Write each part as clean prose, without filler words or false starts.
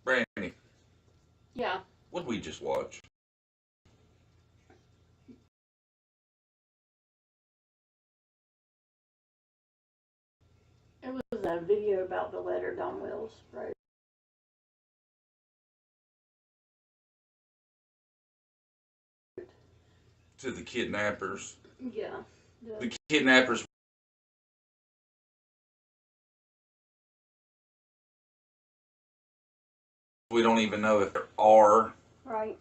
Brandie, Yeah. what did we just watch? It was a video about the letter Don Wills wrote. To the kidnappers. Yeah. The kidnappers. We don't even know if there are. Right.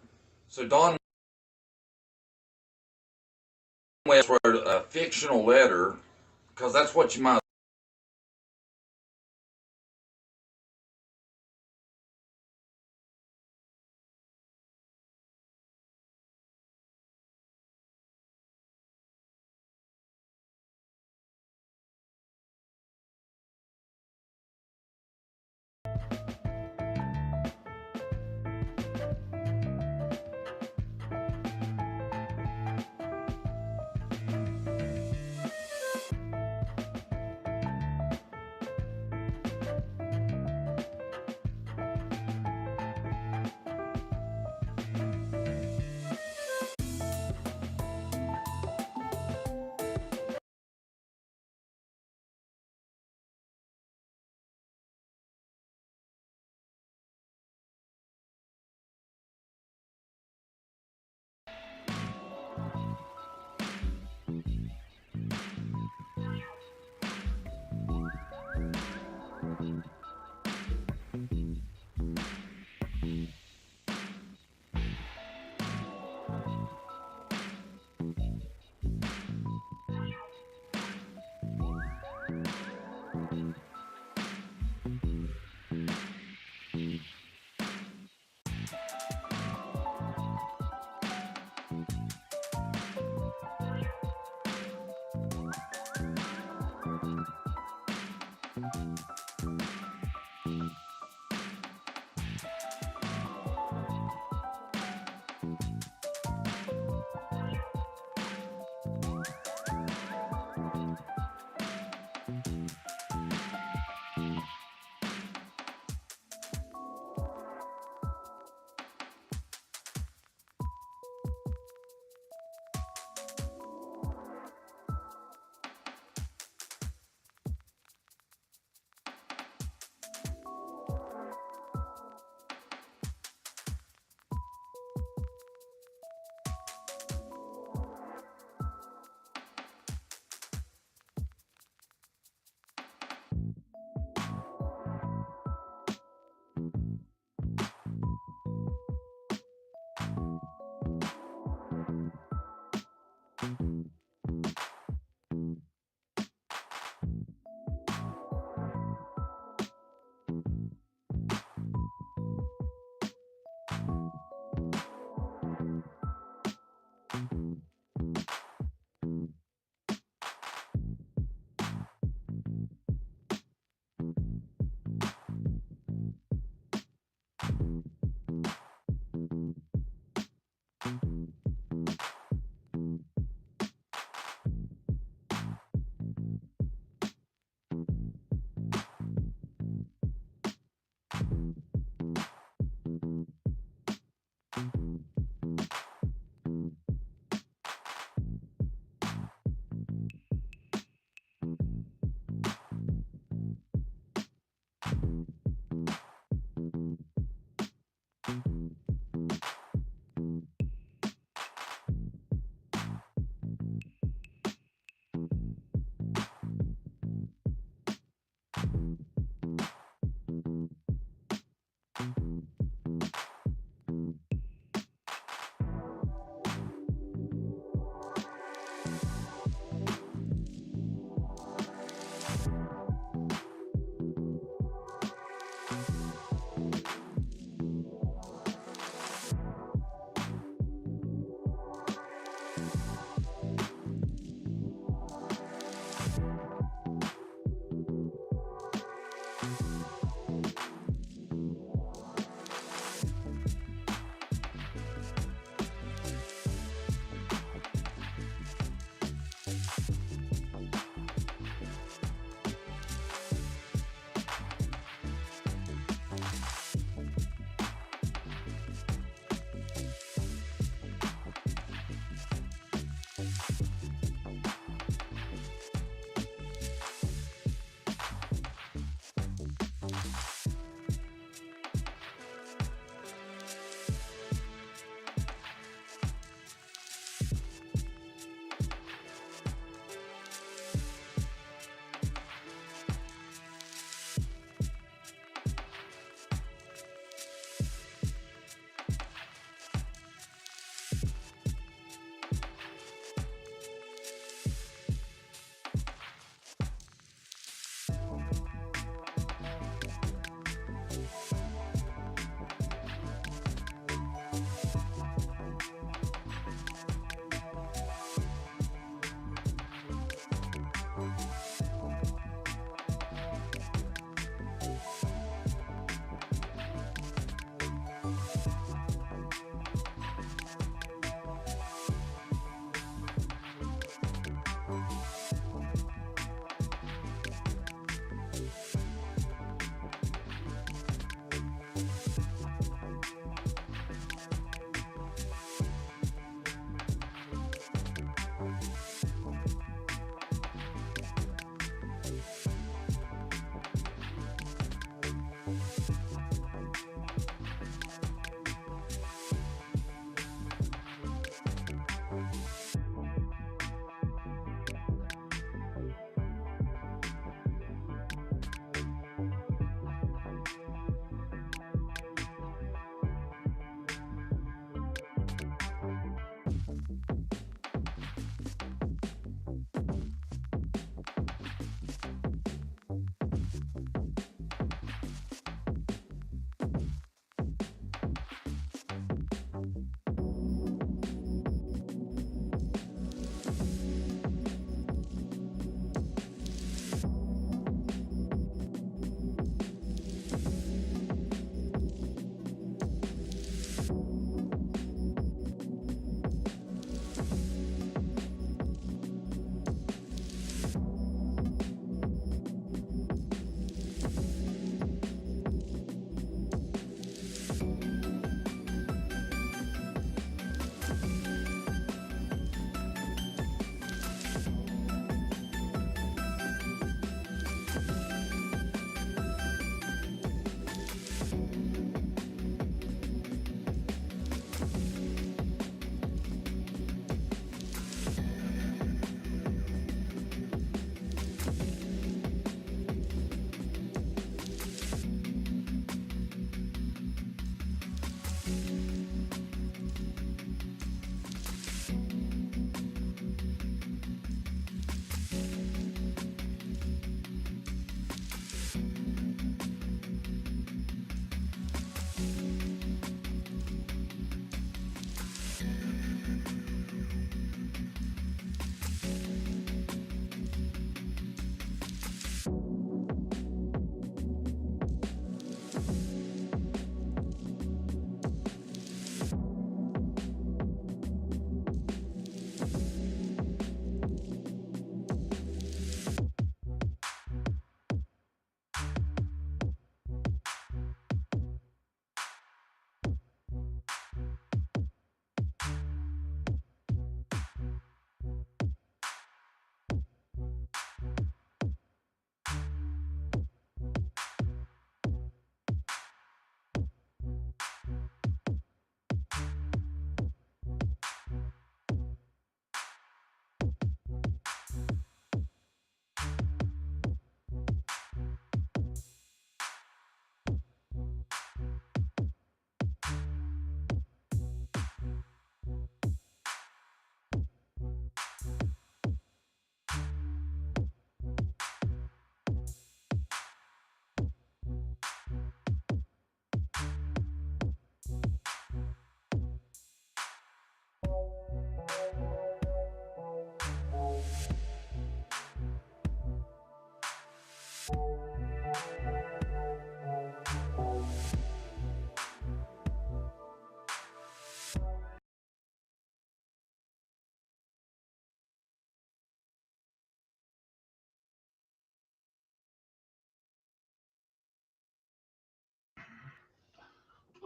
So Don West wrote a fictional letter, because that's what you might.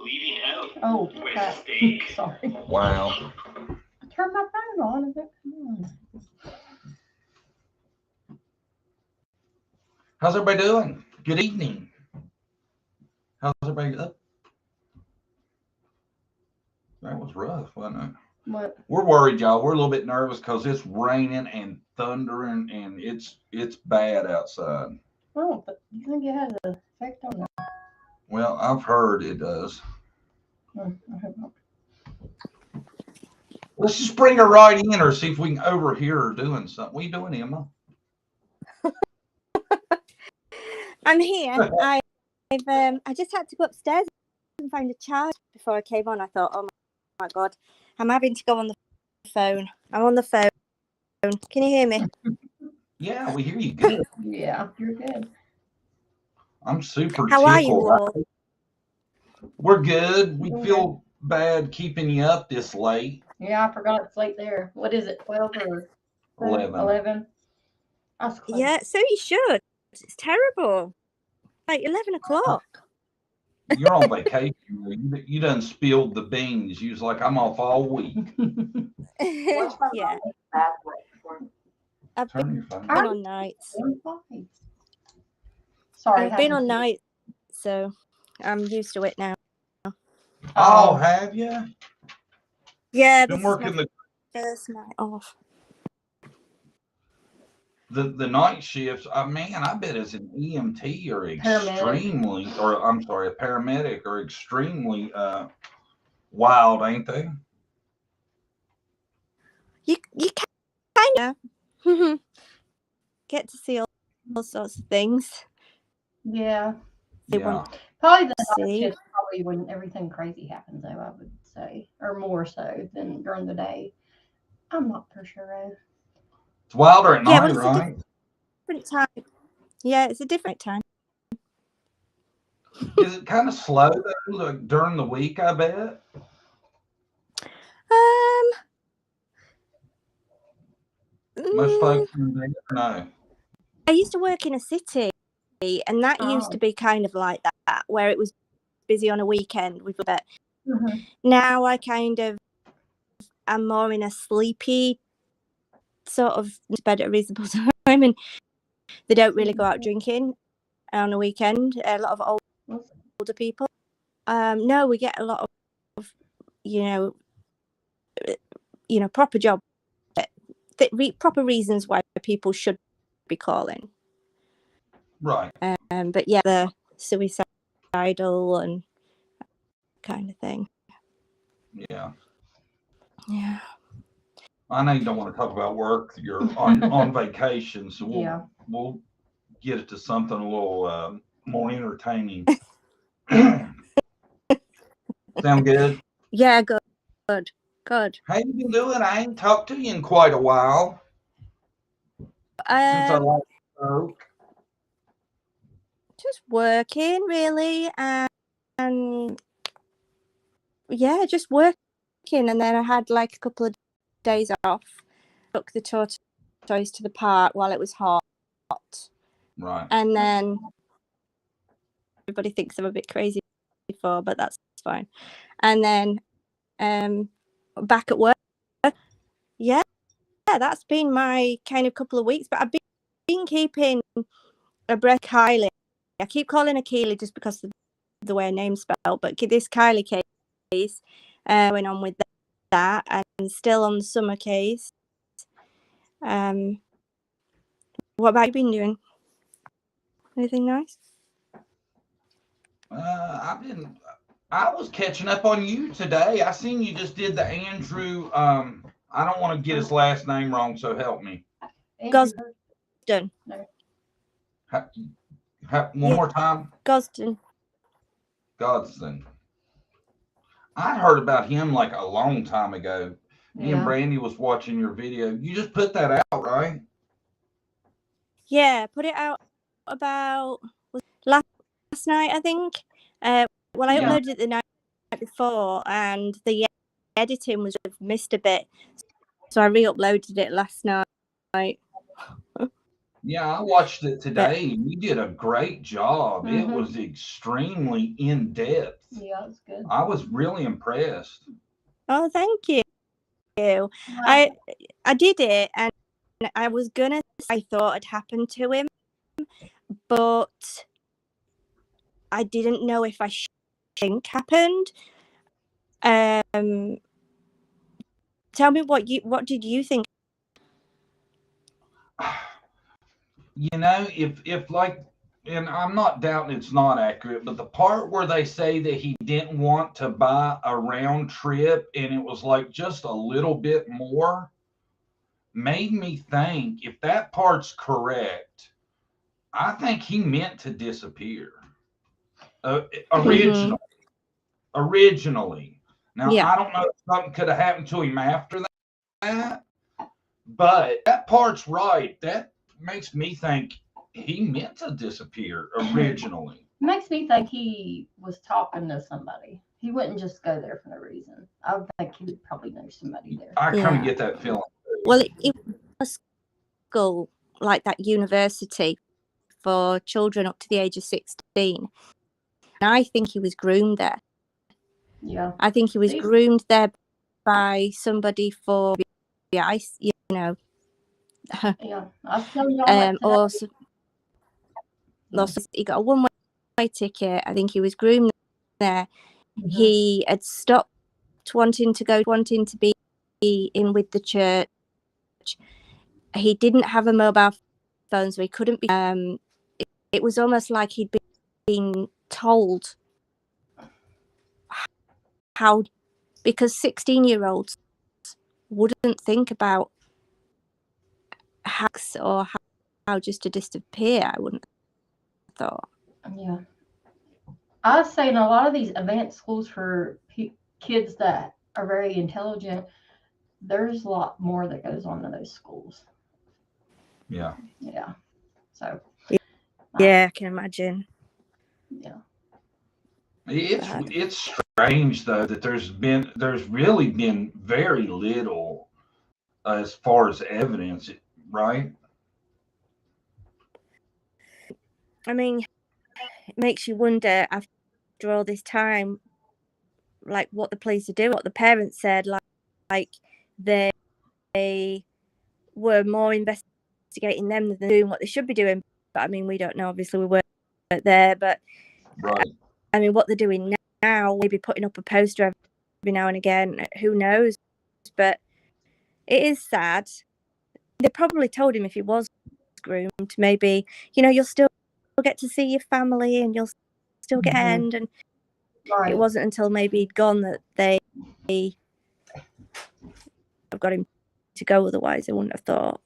Leaving out. Oh, Mistake. sorry. Wow. I turned my phone on. Is it? Come on. How's everybody doing? Good evening. How's everybody up? That was rough, wasn't it? What? We're worried, y'all. We're a little bit nervous because it's raining and thundering, and it's bad outside. Oh, but you think it has an effect on that? Well, I've heard it does. I hope not. Let's just bring her right in, or see if we can overhear her doing something. What are you doing, Emma? I'm here. I just had to go upstairs and find a charge before I came on. I thought, oh my God, I'm having to go on the phone. I'm on the phone. Can you hear me? Yeah, we hear you good. Yeah, you're good. I'm super How are you tickled. all? We're good. We Okay. feel bad keeping you up this late. Yeah, I forgot it's late there. What is it, 12 or 11? That's close. Yeah, so you should. It's terrible. Like 11 o'clock. You're on vacation. You done spilled the beans. You was like, I'm off all week. Yeah. I've Turn your phone. been on nights. Sorry. I've been on nights, so I'm used to it now. Oh, have you? Yeah, Been this working is my first night off. the night shifts. Man, I bet as an EMT or extremely, a paramedic are extremely wild, ain't they? You kind of get to see all sorts of things. Yeah. They Yeah. want Probably the to night see. shift, probably when everything crazy happens, though, I would say. Or more so than during the day. I'm not for sure. It's wilder at Yeah, night, well, right? it's a different time. Yeah, it's a different time. Is it kind of slow though, like during the week? I bet. Most folks no. I used to work in a city, and that used to be kind of like that, where it was busy on a weekend with it. Mm-hmm. Now I kind of am more in a sleepy sort of bed at a reasonable time, and they don't really go out drinking on a weekend. A lot of older people. No, we get a lot of proper job, proper reasons why people should be calling. Right. But yeah, the suicidal and kind of thing. Yeah. Yeah. I know you don't want to talk about work. You're on vacation, so we'll get it to something a little more entertaining. Sound good? Yeah, good. How you been doing? I ain't talked to you in quite a while. Since I last spoke. Just working really, and yeah, just working. And then I had like a couple of days off. Took the tortoise to the park while it was hot. Right. And then everybody thinks I'm a bit crazy before, but that's fine. And then back at work. Yeah, that's been my kind of couple of weeks. But I've been keeping a breath. Kylie. I keep calling her Keely just because of the way her name's spelled. But this Kylie case going on with that, and still on the summer case. What about you been doing? Anything nice? I was catching up on you today. I seen you just did the Andrew. I don't want to get his last name wrong, so help me. Gustin. One more time. Gustin. I heard about him like a long time ago. Me and Brandie was watching your video. You just put that out, right? Yeah, put it out about last night, I think. I uploaded it the night before, and the editing was missed a bit, so I re-uploaded it last night. Yeah, I watched it today. You did a great job. It Mhm. was extremely in depth. Yeah, it's good. I was really impressed. Oh, thank you. Well, I did it, and I was gonna say I thought had happened to him, but I didn't know if I think happened. Tell me what did you think? You know, if like, and I'm not doubting it's not accurate, but the part where they say that he didn't want to buy a round trip and it was like just a little bit more made me think if that part's correct, I think he meant to disappear. Mhm. Originally. Now, Yeah. I don't know if something could have happened to him after that, but that part's right. That makes me think he meant to disappear originally. makes me think he was talking to somebody. He wouldn't just go there for no reason. I would think he would probably know somebody there. I kind of Yeah. get that feeling. Well, it was a school like that university for children up to the age of 16. And I think he was groomed there. Yeah. I think he was See? groomed there by somebody for, you know, Yeah. I was telling y'all that today. or he got a one-way ticket. I think he was groomed there. Mhm. He had stopped wanting to be in with the church. He didn't have a mobile phone, so he couldn't be. It was almost like he'd been told how, because 16-year-olds wouldn't think about hacks or how just to disappear. I wouldn't have thought. Yeah. I say in a lot of these advanced schools for kids that are very intelligent, there's a lot more that goes on in those schools. Yeah. Yeah. So. Yeah, I can imagine. Yeah. It's strange though that there's really been very little as far as evidence, right? I mean, it makes you wonder after all this time, like what the police are doing, what the parents said, like they were more investigating them than doing what they should be doing. But I mean, we don't know. Obviously, we weren't there. But Right. I mean, what they're doing now, maybe putting up a poster every now and again. Who knows? But it is sad. They probably told him if he was groomed, maybe you'll still get to see your family and you'll still get end. And Right. it wasn't until maybe he'd gone that they have got him to go. Otherwise, I wouldn't have thought.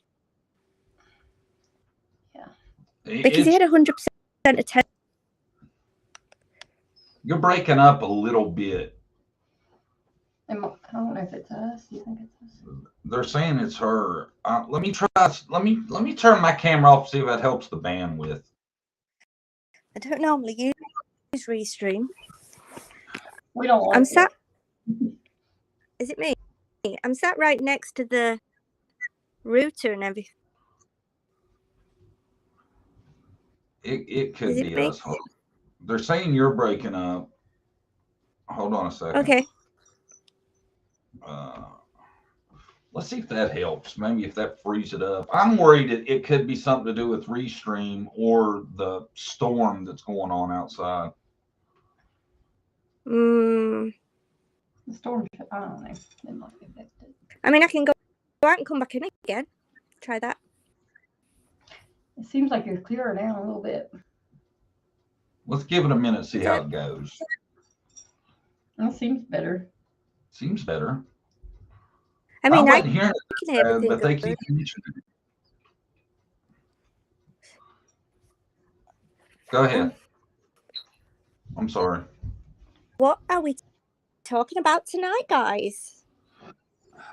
Yeah. Because he had 100% attention. You're breaking up a little bit. I don't know if it's us. You think it's us? They're saying it's her. Let me try. Let me turn my camera off. See if that helps the bandwidth. I don't normally use Restream. We don't want. I'm sat. Is it me? I'm sat right next to the router and everything. It could be us. They're saying you're breaking up. Hold on a second. Okay. Let's see if that helps. Maybe if that frees it up. I'm worried it could be something to do with Restream or the storm that's going on outside. The storm. I don't know. It might be affected. I mean, I can go out and come back in again. Try that. It seems like you're clearer down a little bit. Let's give it a minute, see how it goes. It seems better. Seems better. I mean, I can hear it, but they keep mentioning it. Go ahead. I'm sorry. What are we talking about tonight, guys?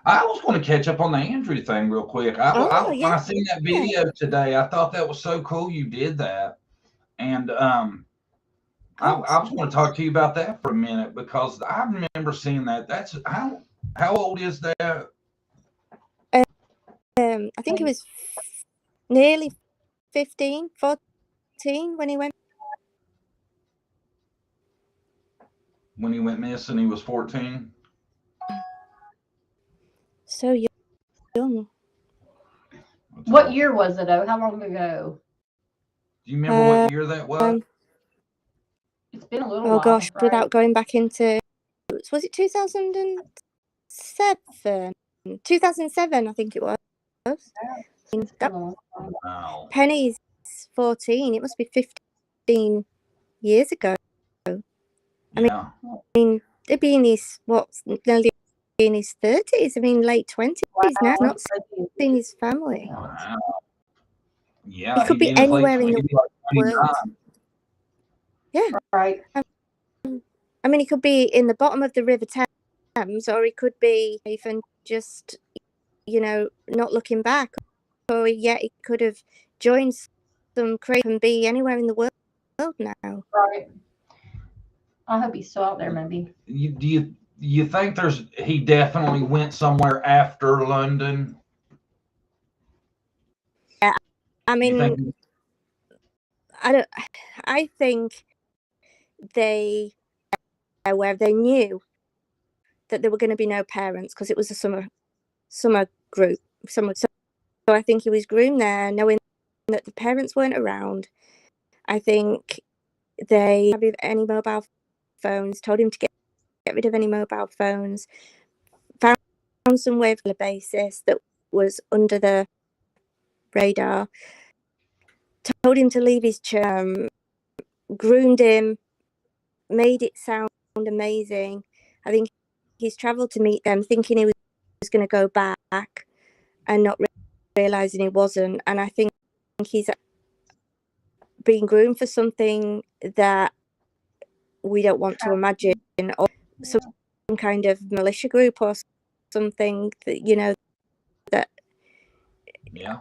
I was going to catch up on the Andrew thing real quick. When I seen that video today, I thought that was so cool you did that. And I was going to talk to you about that for a minute because I remember seeing that. That's how old is that? I think it was nearly 15, 14 when he went. When he went missing, he was 14. So young. What year was it, though? How long ago? Do you remember what year that was? It's been a little Oh while. gosh, Right? without going back into, was it 2007? 2007, I think it was. It's been a long time. Wow. Penny's 14. It must be 15 years ago. Yeah. I mean, they'd be in his, nearly in his 30s. I mean, late 20s now. He's not seeing his family. Wow. Yeah. He could be in his late anywhere in the 20s, like 29. world. Yeah. Right. I mean, he could be in the bottom of the River Thames, or he could be even just, not looking back. Or he could have joined some crate and be anywhere in the world now. Right. I hope he's still out there, maybe. Do you think he definitely went somewhere after London? Yeah. I mean, I think they knew that there were going to be no parents because it was a summer group. So I think he was groomed there, knowing that the parents weren't around. I think they have any mobile phones, told him to get rid of any mobile phones, found some way on a basis that was under the radar, told him to leave his church, groomed him, made it sound amazing. I think he's travelled to meet them thinking he was going to go back and not realising he wasn't. And I think he's being groomed for something that we don't want to imagine, or some kind of militia group or something that, that. Yeah.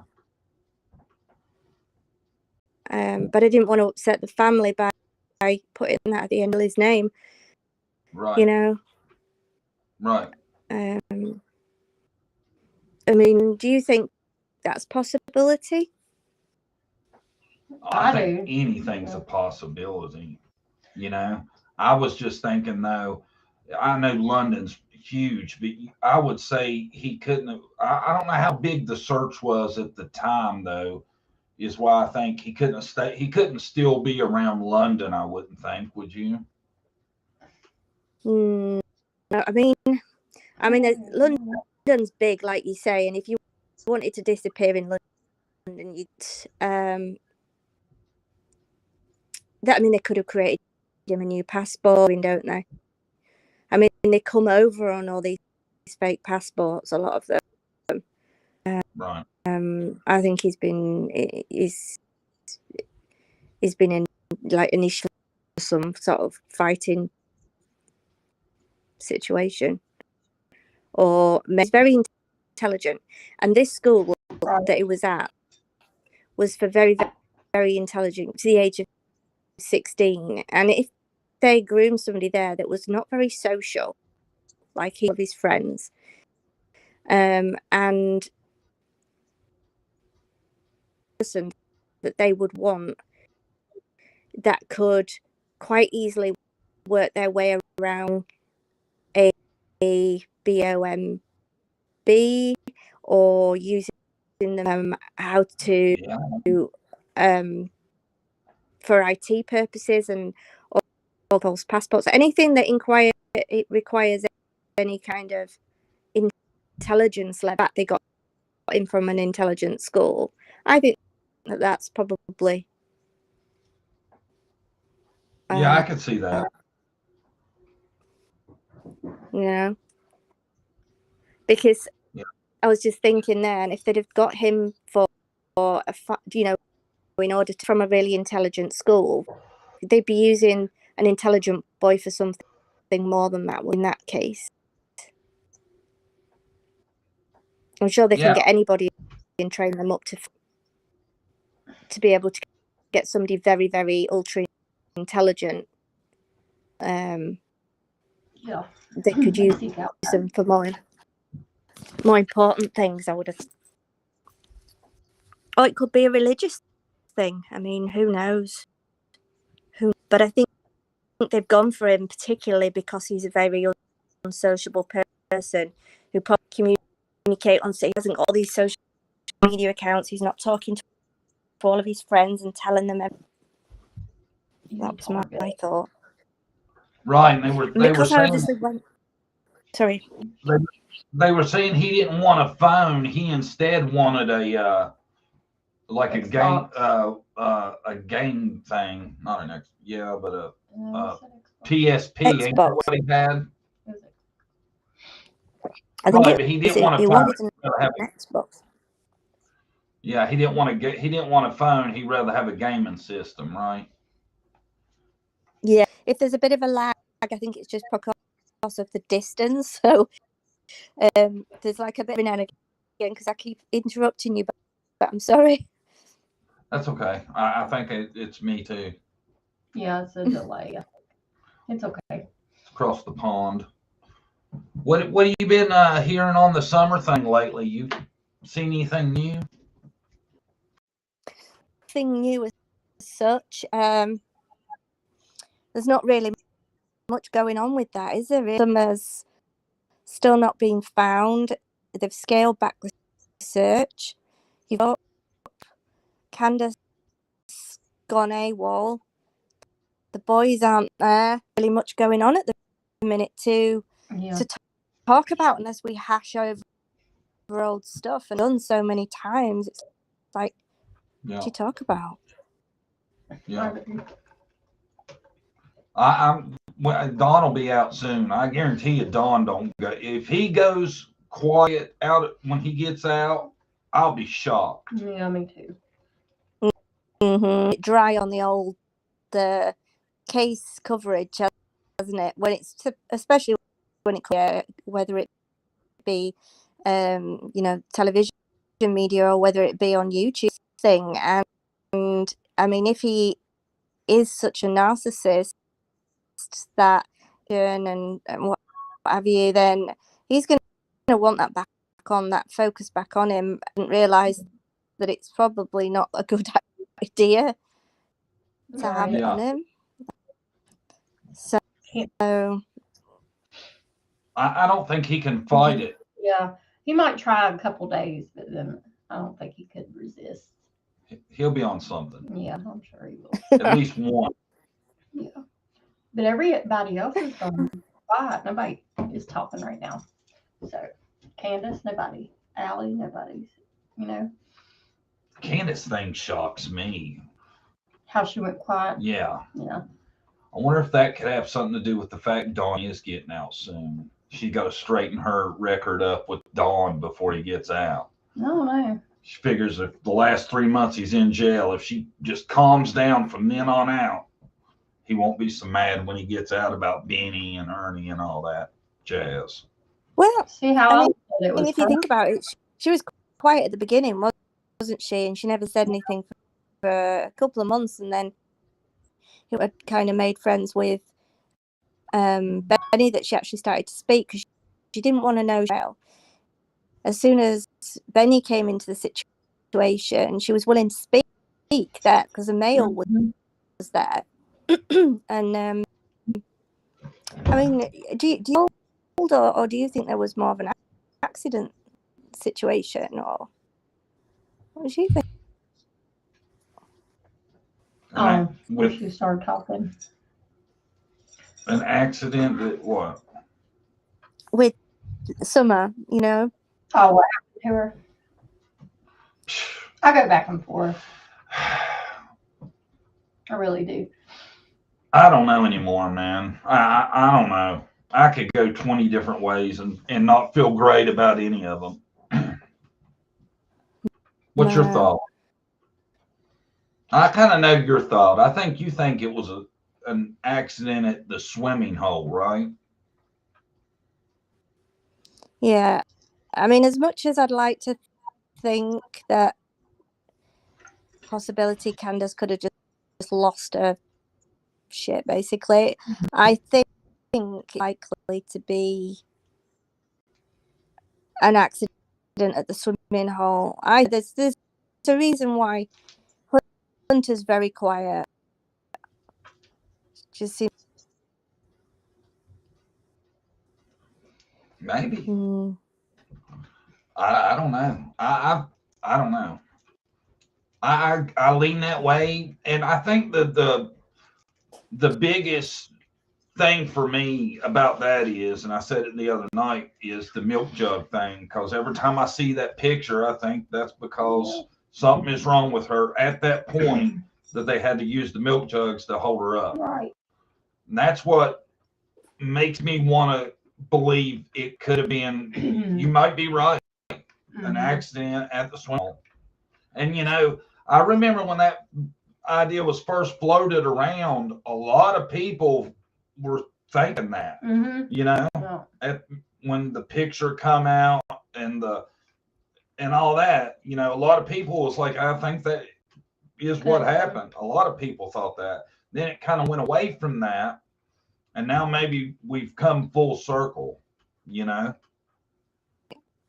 But I didn't want to upset the family by putting that at the end of his name. Right. Right. I mean, do you think that's a possibility? I think anything's a possibility. I was just thinking, though, I know London's huge, but I would say he couldn't have. I don't know how big the search was at the time, though, is why I think he couldn't have stayed. He couldn't still be around London, I wouldn't think. Would you? No, I mean, London's big, like you say, and if you wanted to disappear in London, they could have created him a new passport, don't they? I mean, they come over on all these fake passports, a lot of them. Right. I think he's been in like initially some sort of fighting situation, or he's very intelligent, and this school that he was at was for very, very intelligent to the age of 16. And if they groomed somebody there that was not very social, like he of his friends, and person that they would want, that could quite easily work their way around a BOMB, or using them how to for IT purposes and all false passports, anything that requires any kind of intelligence level that they got in from an intelligence school. I think that's probably I could see that. Because I was just thinking there, and if they'd have got him for in order to, from a really intelligent school, they'd be using an intelligent boy for something more than that. In that case, I'm sure they can get anybody and train them up to be able to get somebody very, very ultra intelligent. They could use them for more important things, I would have. Or it could be a religious thing. I mean, who knows? But I think they've gone for him particularly because he's a very unsociable person who probably communicate on. So he hasn't got all these social media accounts. He's not talking to all of his friends and telling them everything. That was my thought. Right, and they were because I saying, obviously went. Sorry. They were saying he didn't want a phone. He instead wanted a like Xbox. a game thing, not an X, yeah, but a PSP. Ain't that what he had? I think Right, but he didn't want a phone. wanted an Xbox. Yeah, he didn't want a phone. He'd rather have a gaming system, right? Yeah, if there's a bit of a lag, I think it's just because of the distance. So there's like a bit of an again because I keep interrupting you, but I'm sorry. That's okay. I think it's me too. Yeah, it's a delay. It's okay. It's across the pond. What have you been hearing on the summer thing lately? You seen anything new? Nothing new as such. There's not really much going on with that, is there? Summer's still not being found. They've scaled back the search. You've got Candace gone AWOL. The boys aren't there. Really much going on at the minute to talk about unless we hash over old stuff and done so many times. It's like, what do you talk about? Yeah. Don will be out soon. I guarantee you Don don't go. If he goes quiet out when he gets out, I'll be shocked. Yeah, me too. Mm-hmm. Dry on the old case coverage, hasn't it? When it's especially when it whether it be television media or whether it be on YouTube thing. And I mean, if he is such a narcissist that and what have you, then he's going to want that back on, that focus back on him, and realise that it's probably not a good idea to have it on him. So I don't think he can fight it. Yeah, he might try a couple days, but then I don't think he could resist. He'll be on something. Yeah, I'm sure he will. At least one. Yeah, but everybody else is going quiet. Nobody is talking right now. So Candace, nobody. Allie, nobody's. Candace thing shocks me. How she went quiet. Yeah. Yeah. I wonder if that could have something to do with the fact Dawn is getting out soon. She's got to straighten her record up with Dawn before he gets out. No, no. She figures if the last 3 months he's in jail, if she just calms down from then on out, he won't be so mad when he gets out about Benny and Ernie and all that jazz. Well, see how if you think about it, she was quiet at the beginning, wasn't she? And she never said anything for a couple of months, and then it had kind of made friends with Benny, that she actually started to speak because she didn't want to know. As soon as Benny came into the situation, she was willing to speak there because the mail was there. And I mean, do you hold, or do you think there was more of an accident situation, or what do you think? When she started talking. An accident that what? With Summer, Oh, what happened to her? I go back and forth. I really do. I don't know anymore, man. I don't know. I could go 20 different ways and not feel great about any of them. What's your thought? I kind of know your thought. I think you think it was an accident at the swimming hole, right? Yeah. I mean, as much as I'd like to think that possibility Candace could have just lost her shit, basically, I think it's likely to be an accident at the swimming hole. There's a reason why Hunter's very quiet. Just seems. Maybe. I don't know. I don't know. I lean that way, and I think that the biggest thing for me about that is, and I said it the other night, is the milk jug thing. Because every time I see that picture, I think that's because something is wrong with her at that point that they had to use the milk jugs to hold her up. Right. And that's what makes me want to believe it could have been. You might be right. An accident at the swim hole. And I remember when that idea was first floated around, a lot of people were thinking that. When the picture come out and all that, a lot of people was like, I think that is what happened. A lot of people thought that. Then it kind of went away from that, and now maybe we've come full circle.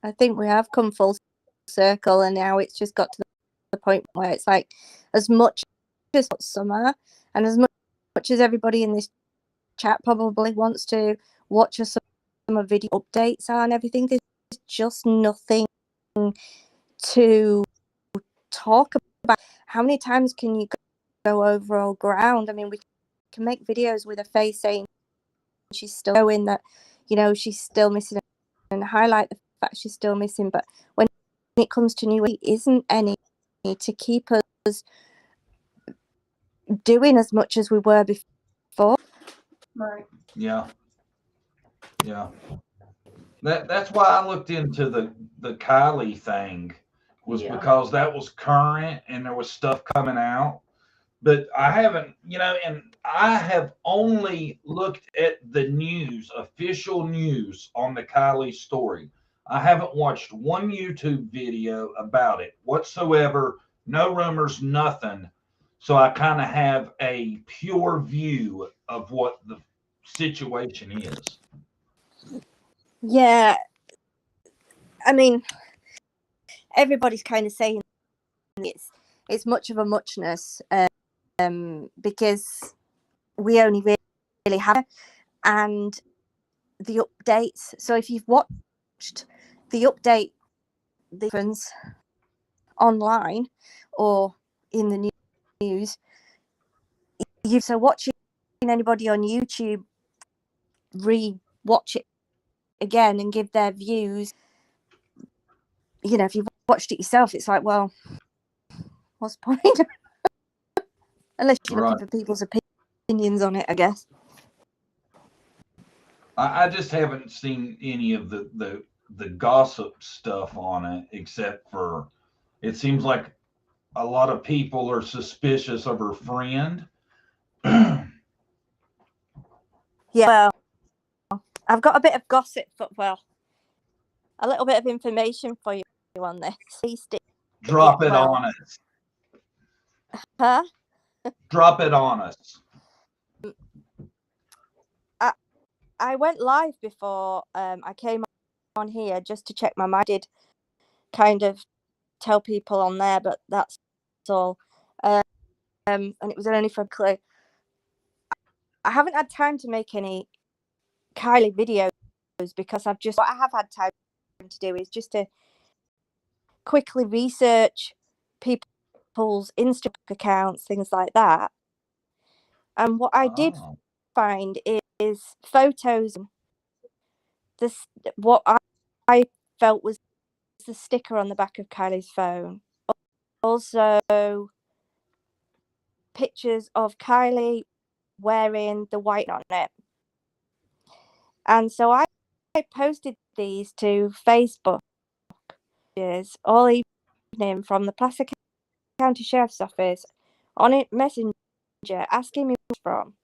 I think we have come full circle, and now it's just got to the point where it's like, as much as summer and as much as everybody in this chat probably wants to watch a summer video updates and everything, there's just nothing to talk about. How many times can you go over old ground? I mean, we can make videos with a face saying she's still showing that, she's still missing, and highlight the fact she's still missing. But when it comes to new, isn't any to keep us doing as much as we were before. Right. Yeah. That's why I looked into the Kylie thing, was because that was current and there was stuff coming out. But I haven't, and I have only looked at the news, official news on the Kylie story. I haven't watched one YouTube video about it whatsoever. No rumors, nothing. So I kind of have a pure view of what the situation is. Yeah. I mean, everybody's kind of saying it's much of a muchness, because we only really have, and the updates. So if you've watched the update, the difference online or in the news, so watching anybody on YouTube re-watch it again and give their views, if you've watched it yourself, it's like, well, what's the point? Unless you're looking for people's opinions on it, I guess. I just haven't seen any of the gossip stuff on it, except for it seems like a lot of people are suspicious of her friend. Yeah, well, I've got a bit of gossip, a little bit of information for you on this. Drop it on us. Huh? Drop it on us. I went live before I came on here just to check my mind. I did kind of tell people on there, but that's all. And it was only for a clue. I haven't had time to make any Kylie videos because what I have had time to do is just to quickly research people's Instagram accounts, things like that. And what I did find is photos. What I felt was the sticker on the back of Kylie's phone. Also, pictures of Kylie wearing the white on it. And so I posted these to Facebook all evening from the Placer County Sheriff's Office on it Messenger, asking me where it was from.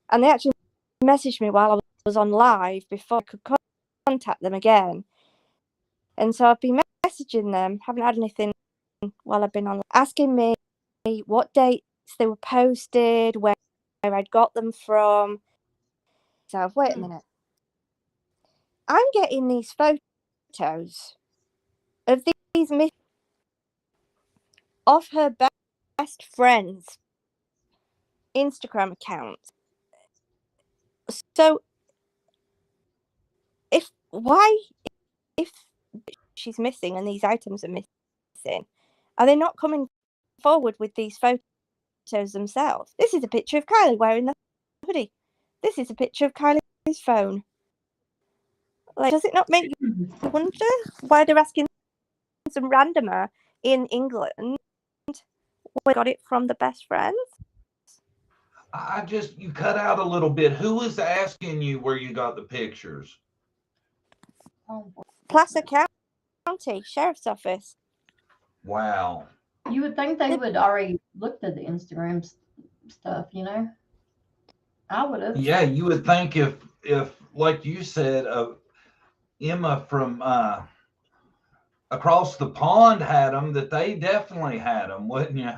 And they actually messaged me while I was on live before I could contact them again. And so I've been messaging them, haven't had anything while I've been on, asking me what dates they were posted, where I'd got them from. So wait a minute. I'm getting these photos of these of her best friend's Instagram account. So if she's missing and these items are missing, are they not coming forward with these photos themselves? This is a picture of Kylie wearing the hoodie. This is a picture of Kylie's phone. Like, does it not make you wonder why they're asking some randomer in England where they got it from the best friends? You cut out a little bit. Who was asking you where you got the pictures? Placer County Sheriff's Office. Wow. You would think they would already looked at the Instagram stuff, you know? I would have. Yeah, you would think if like you said, Emma from across the pond had them, that they definitely had them, wouldn't you?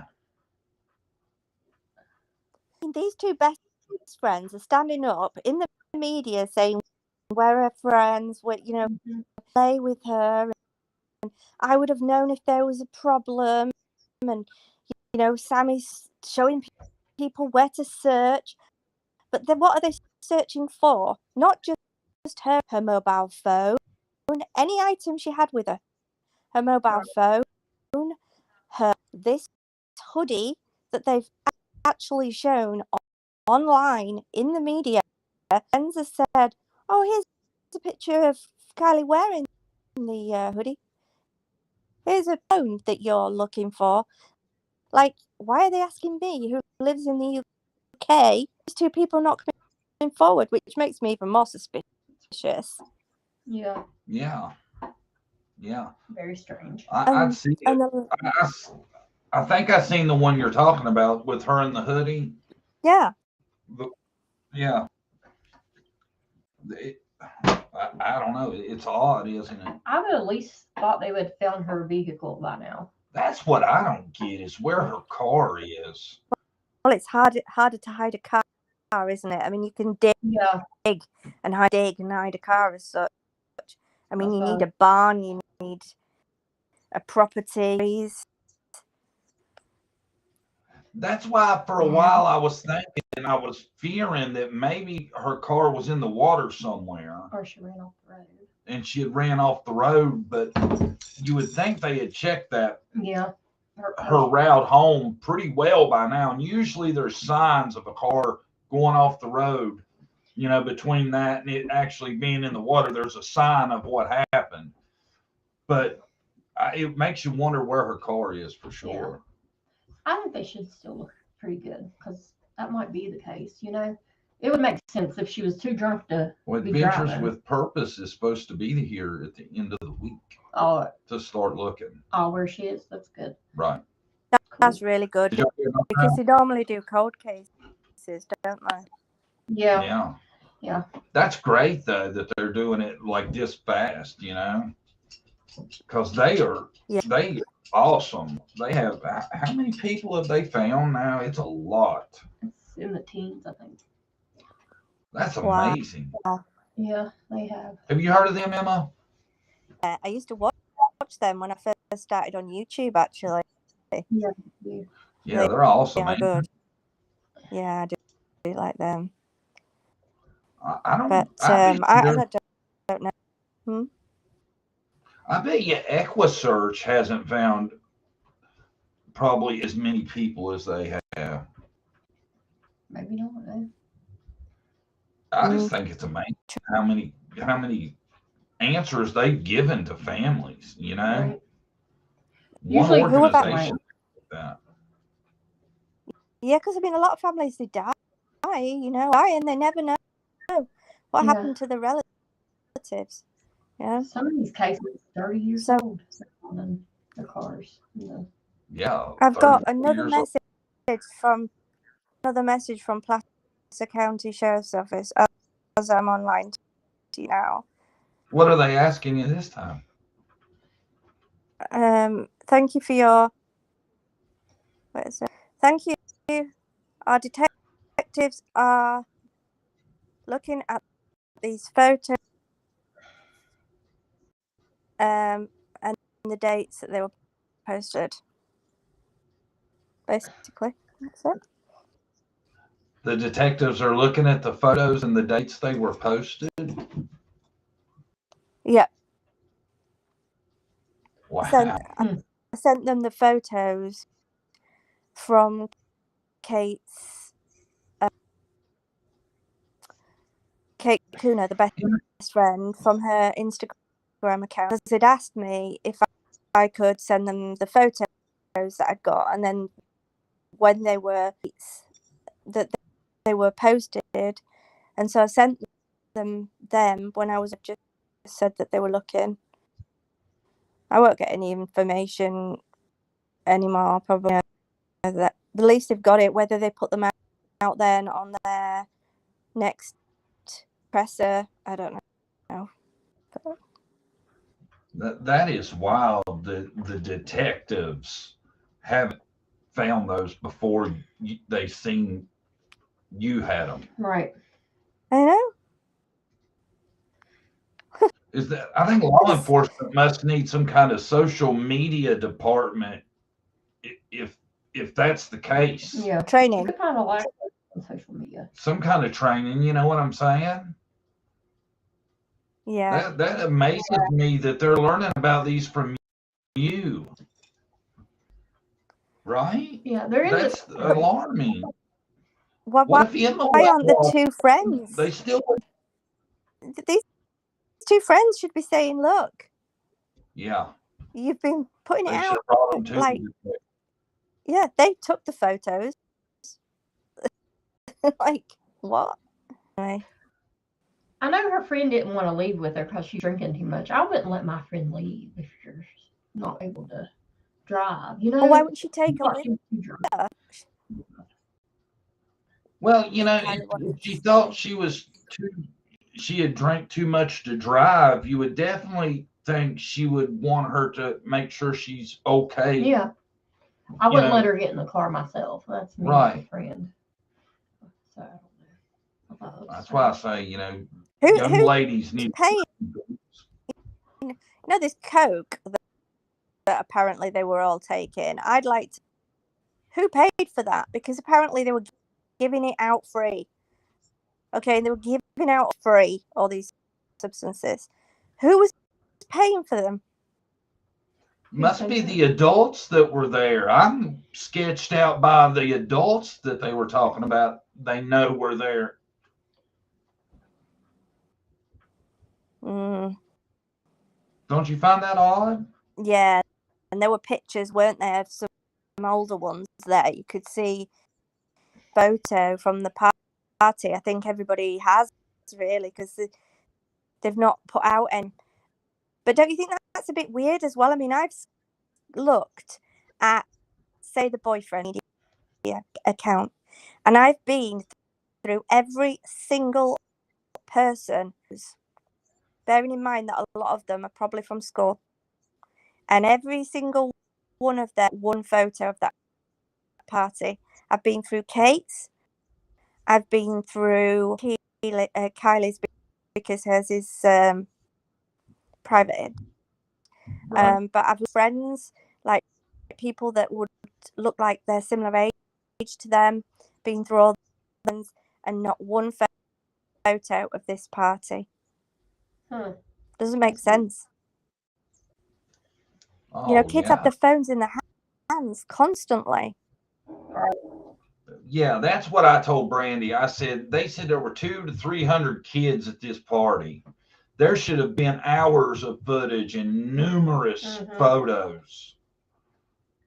These two best friends are standing up in the media saying we're her friends, play with her. And I would have known if there was a problem. And, Sammy's showing people where to search. But then what are they searching for? Not just her mobile phone, any item she had with her. Her mobile phone, this hoodie that they've actually shown online in the media. Friends have said, oh, here's a picture of Kylie wearing the hoodie. Here's a phone that you're looking for. Like, why are they asking me, who lives in the UK? These two people not coming forward, which makes me even more suspicious. Yeah. Yeah. Yeah. Very strange. I see it. I think I seen the one you're talking about with her in the hoodie. Yeah. Yeah. I don't know. It's odd, isn't it? I would at least thought they would have found her vehicle by now. That's what I don't get, is where her car is. Well, it's harder to hide a car, isn't it? I mean, you can dig and hide a car as such. I mean, you need a barn, you need a property. That's why for a while I was thinking, I was fearing that maybe her car was in the water somewhere. Or she ran off the road. And she had ran off the road, but you would think they had checked that. Yeah. Her route home pretty well by now. And usually there's signs of a car going off the road, between that and it actually being in the water, there's a sign of what happened. But it makes you wonder where her car is for sure. Yeah. I think they should still look pretty good, because that might be the case, It would make sense if she was too drunk to be Adventures driving. with Purpose is supposed to be here at the end of the week to start looking. Oh, where she is? That's good. Right. That's really good, because they normally do cold cases, don't they? Yeah. Yeah. That's great, though, that they're doing it like this fast, because they are awesome. They have, how many people have they found now? It's a lot. It's in the teens, I think. That's amazing. Wow. Yeah, they have. Have you heard of them, Emma? I used to watch them when I first started on YouTube, actually. Yeah. Yeah, they're awesome. They are good. Yeah, I do like them. I don't. But I don't know. I bet you EquiSearch hasn't found probably as many people as they have. Maybe not. I just think it's amazing how many answers they've given to families. Right. One Usually, organization like that. Yeah, because a lot of families, they die, and they never know what happened to the relatives. Yeah. Some of these cases are 30 years old on the cars. Yeah. I've got another message from Placer County Sheriff's Office as I'm online to you now. What are they asking you this time? Thank you for your. What is it? Thank you. Our detectives are looking at these photos and the dates that they were posted. basically. That's it. The detectives are looking at the photos and the dates they were posted. Yeah. Wow. I sent them the photos from Kate's Kate Kuna, the best friend, from her Instagram account. Because they'd asked me if I could send them the photos that I'd got, and then when they were posted, and so I sent them when I was just said that they were looking. I won't get any information anymore, probably. That the least they've got it, whether they put them out then on their next presser, I don't know. That is wild. The detectives haven't found those before they seen you had them. Right. I know. Is that? I think law enforcement must need some kind of social media department if that's the case. Yeah. Training. You could find a lot on social media. Some kind of training, you know what I'm saying? Yeah. That amazes me that they're learning about these from you. Right? Yeah, there is. That's alarming. Why if Emma aren't the two friends? They still. These two friends should be saying, "Look, yeah, you've been putting it out." Like, yeah, they took the photos. Like, what? Anyway. I know her friend didn't want to leave with her because she's drinking too much. I wouldn't let my friend leave if you're not able to drive. You know, well, why wouldn't she take her with her? Well, you know, if she thought she had drank too much to drive, you would definitely think she would want her to make sure she's okay. Yeah. I wouldn't let her get in the car myself. That's me as a friend. So I don't know. That's why I say, you know, young ladies need to pay. You know, this Coke that apparently they were all taking. I'd like to. Who paid for that? Because apparently they were giving it out free. Okay, they were giving out free all these substances. Who was paying for them? Must be the adults that were there. I'm sketched out by the adults that they were talking about. They know we're there. Mm. Don't you find that odd? Yeah, and there were pictures, weren't there, of some older ones there. You could see photo from the party. I think everybody has, really, because they've not put out any. But don't you think that's a bit weird as well? I mean, I've looked at, say, the boyfriend account, and I've been through every single person, bearing in mind that a lot of them are probably from school, and every single one of them, one photo of that party. I've been through Kate's, I've been through Kylie's, because hers is private. Right. But I've friends, like people that would look like they're similar age to them, been through all things, and not one photo of this party. Doesn't make sense. You know, kids have their phones in their hands constantly. Yeah, that's what I told Brandie. I said, they said there were 200 to 300 kids at this party. There should have been hours of footage and numerous photos.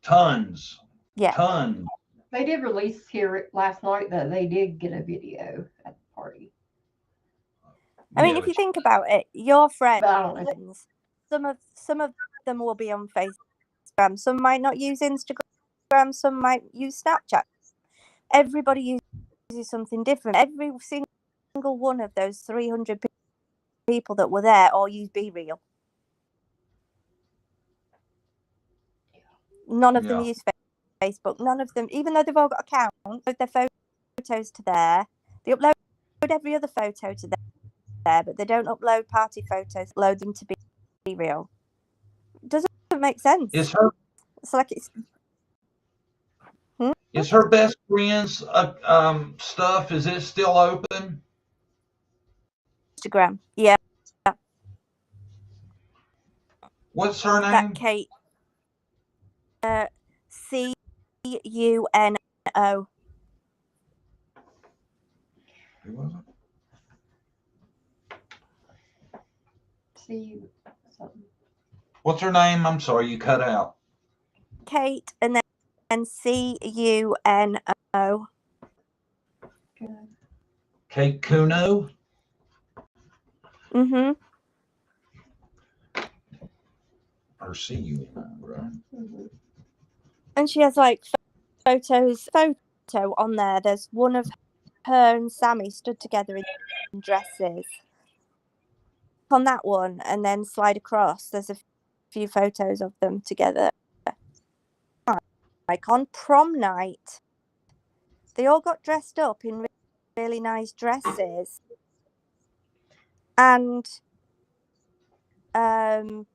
Tons. Yeah. Tons. They did release here last night that they did get a video at the party. I mean, if you think about it, your friends, some of them will be on Facebook. Some might not use Instagram. Some might use Snapchat. Everybody uses something different. Every single one of those 300 people that were there all use BeReal. None of them use Facebook. None of them, even though they've all got accounts, put their photos to there. They upload every other photo to there, but they don't upload party photos. Upload them to BeReal. Doesn't make sense. It's like it's. Is her best friend's stuff, is it still open? Instagram. Yeah, What's her that name? Kate. Cuno. Who was it? See something. What's her name? I'm sorry, you cut out. Kate, and then Cuno. Good. Kate Kuno? Mhm. Or C-U-N-O, right? Mhm. And she has like photo on there. There's one of her and Sammy stood together in dresses. On that one, and then slide across. There's a few photos of them together. Like on prom night, they all got dressed up in really nice dresses, and Kylie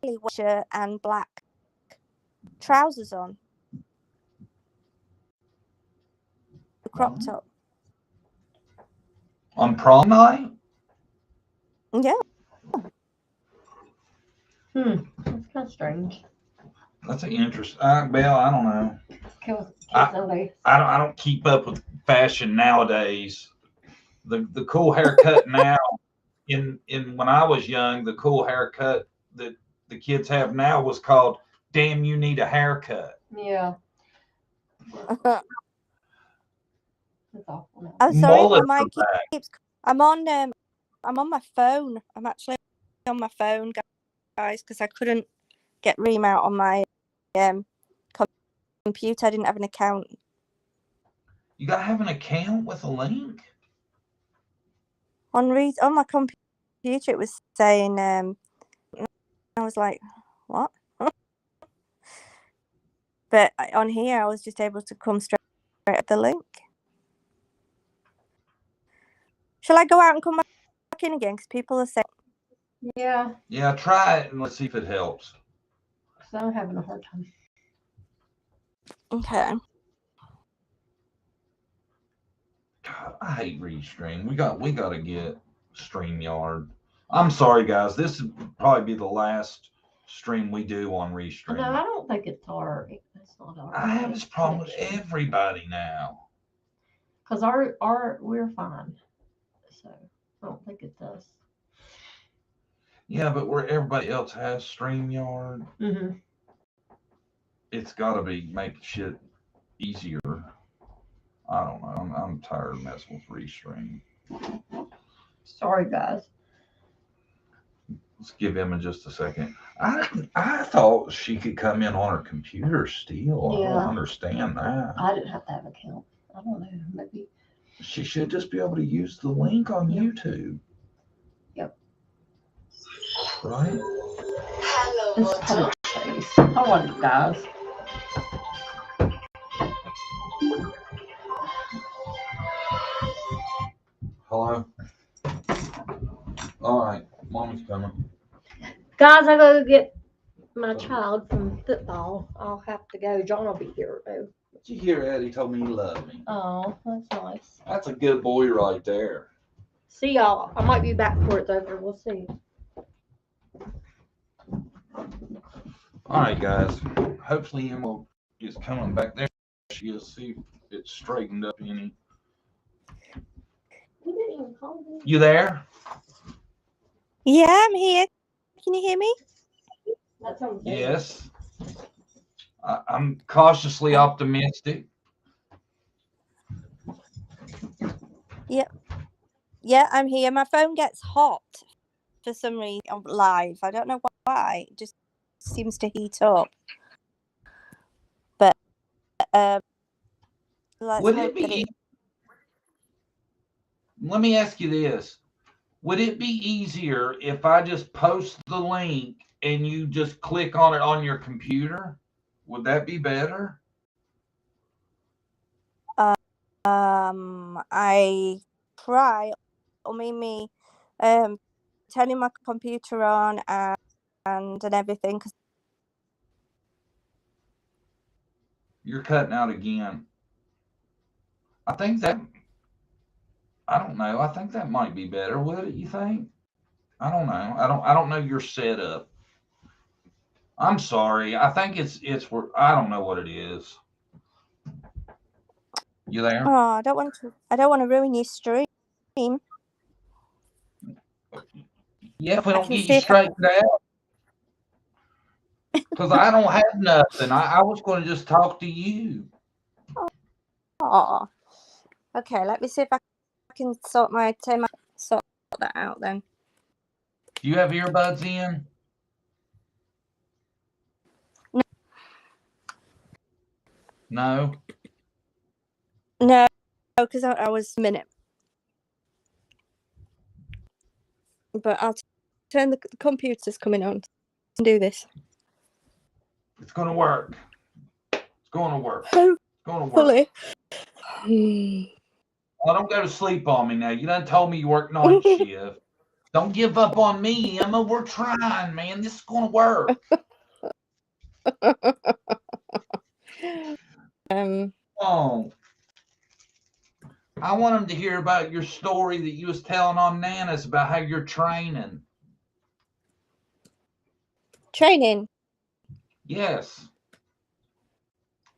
wore a shirt and black trousers on, the crop top. On prom night? Yeah. That's kind of strange. That's an interesting. Well, I don't know. Kids I- nowadays. I don't keep up with fashion nowadays. The cool haircut now, in when I was young, the cool haircut that the kids have now was called "Damn, you need a haircut." Yeah. That's awful now. I'm sorry, Mullets my are mic back. keeps. I'm on my phone. I'm actually on my phone, guys, because I couldn't get Reem out on my computer. I didn't have an account. You gotta have an account with a link. On my computer, it was saying, I was like, what? But on here, I was just able to come straight at the link. Shall I go out and come back in again? Because people are saying. Yeah. Yeah, try it and let's see if it helps. So I'm having a hard time. Okay. God, I hate Restream. We got to get StreamYard. I'm sorry, guys. This would probably be the last stream we do on Restream. No, I don't think it's our. It's not our. I have this problem with everybody now. Because our we're fine. So I don't think it's us. Yeah, but where everybody else has StreamYard, Mm-hmm. it's got to be making shit easier. I don't know. I'm tired of messing with Restream. Sorry, guys. Let's give Emma just a second. I thought she could come in on her computer still. I Yeah. don't understand that. I didn't have to have an account. I don't know. Maybe. She should just be able to use the link on YouTube. Yep. Right? This public space. How are you guys? Hello? All right. Mom's coming. Guys, I gotta get my child from football. I'll have to go. John will be here though. Did you hear Eddie told me he loved me? Oh, that's nice. That's a good boy right there. See y'all. I might be back before it's over. We'll see. All right, guys. Hopefully Emma is coming back there. She is. See if it's straightened up any. You didn't even call me. You there? Yeah, I'm here. Can you hear me? That sounds good. Yes. I'm cautiously optimistic. Yeah, I'm here. My phone gets hot for some reason on live. I don't know why. It just seems to heat up. But let's Would hope it be? that it. Let me ask you this: would it be easier if I just post the link and you just click on it on your computer? Would that be better? I try or me turning my computer on and everything. You're cutting out again. I think that, I don't know. I think that might be better. Would it, you think? I don't know. I don't know your setup. I'm sorry. I think it's where I don't know what it is. You there? Oh, I don't want to ruin your stream. Yeah, if we I don't can get see you if I straightened out. Because I don't have nothing. I was going to just talk to you. Oh, okay. Let me see if I can sort that out then. Do you have earbuds in? No. No, because I was a minute. But I'll turn the computer's coming on and do this. It's going to work. It's going to work. It's going to work. Well, don't go to sleep on me now. You done told me you work night shift. Don't give up on me, Emma. We're trying, man. This is going to work. Oh, I want them to hear about your story that you was telling on Nana's about how you're training. Training? Yes.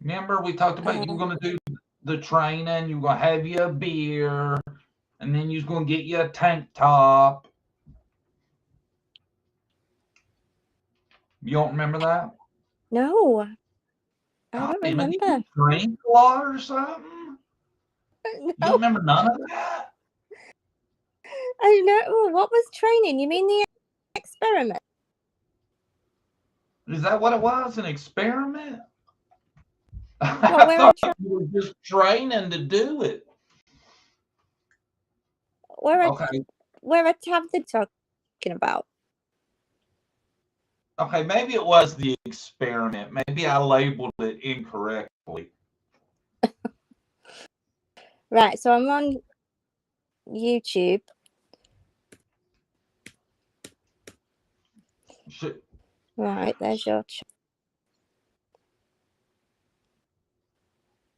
Remember we talked about you were going to do the training. You were going to have you a beer, and then you was going to get you a tank top. You don't remember that? No. I God, don't Emma, did remember. you drink a lot or something? No. You don't remember none of that? I know. What was training? You mean the experiment? Is that what it was? An experiment? Well, I thought you were just training to do it. Where I have the talking about. Okay, maybe it was the experiment. Maybe I labeled it incorrectly. Right, so I'm on YouTube. Right, there's your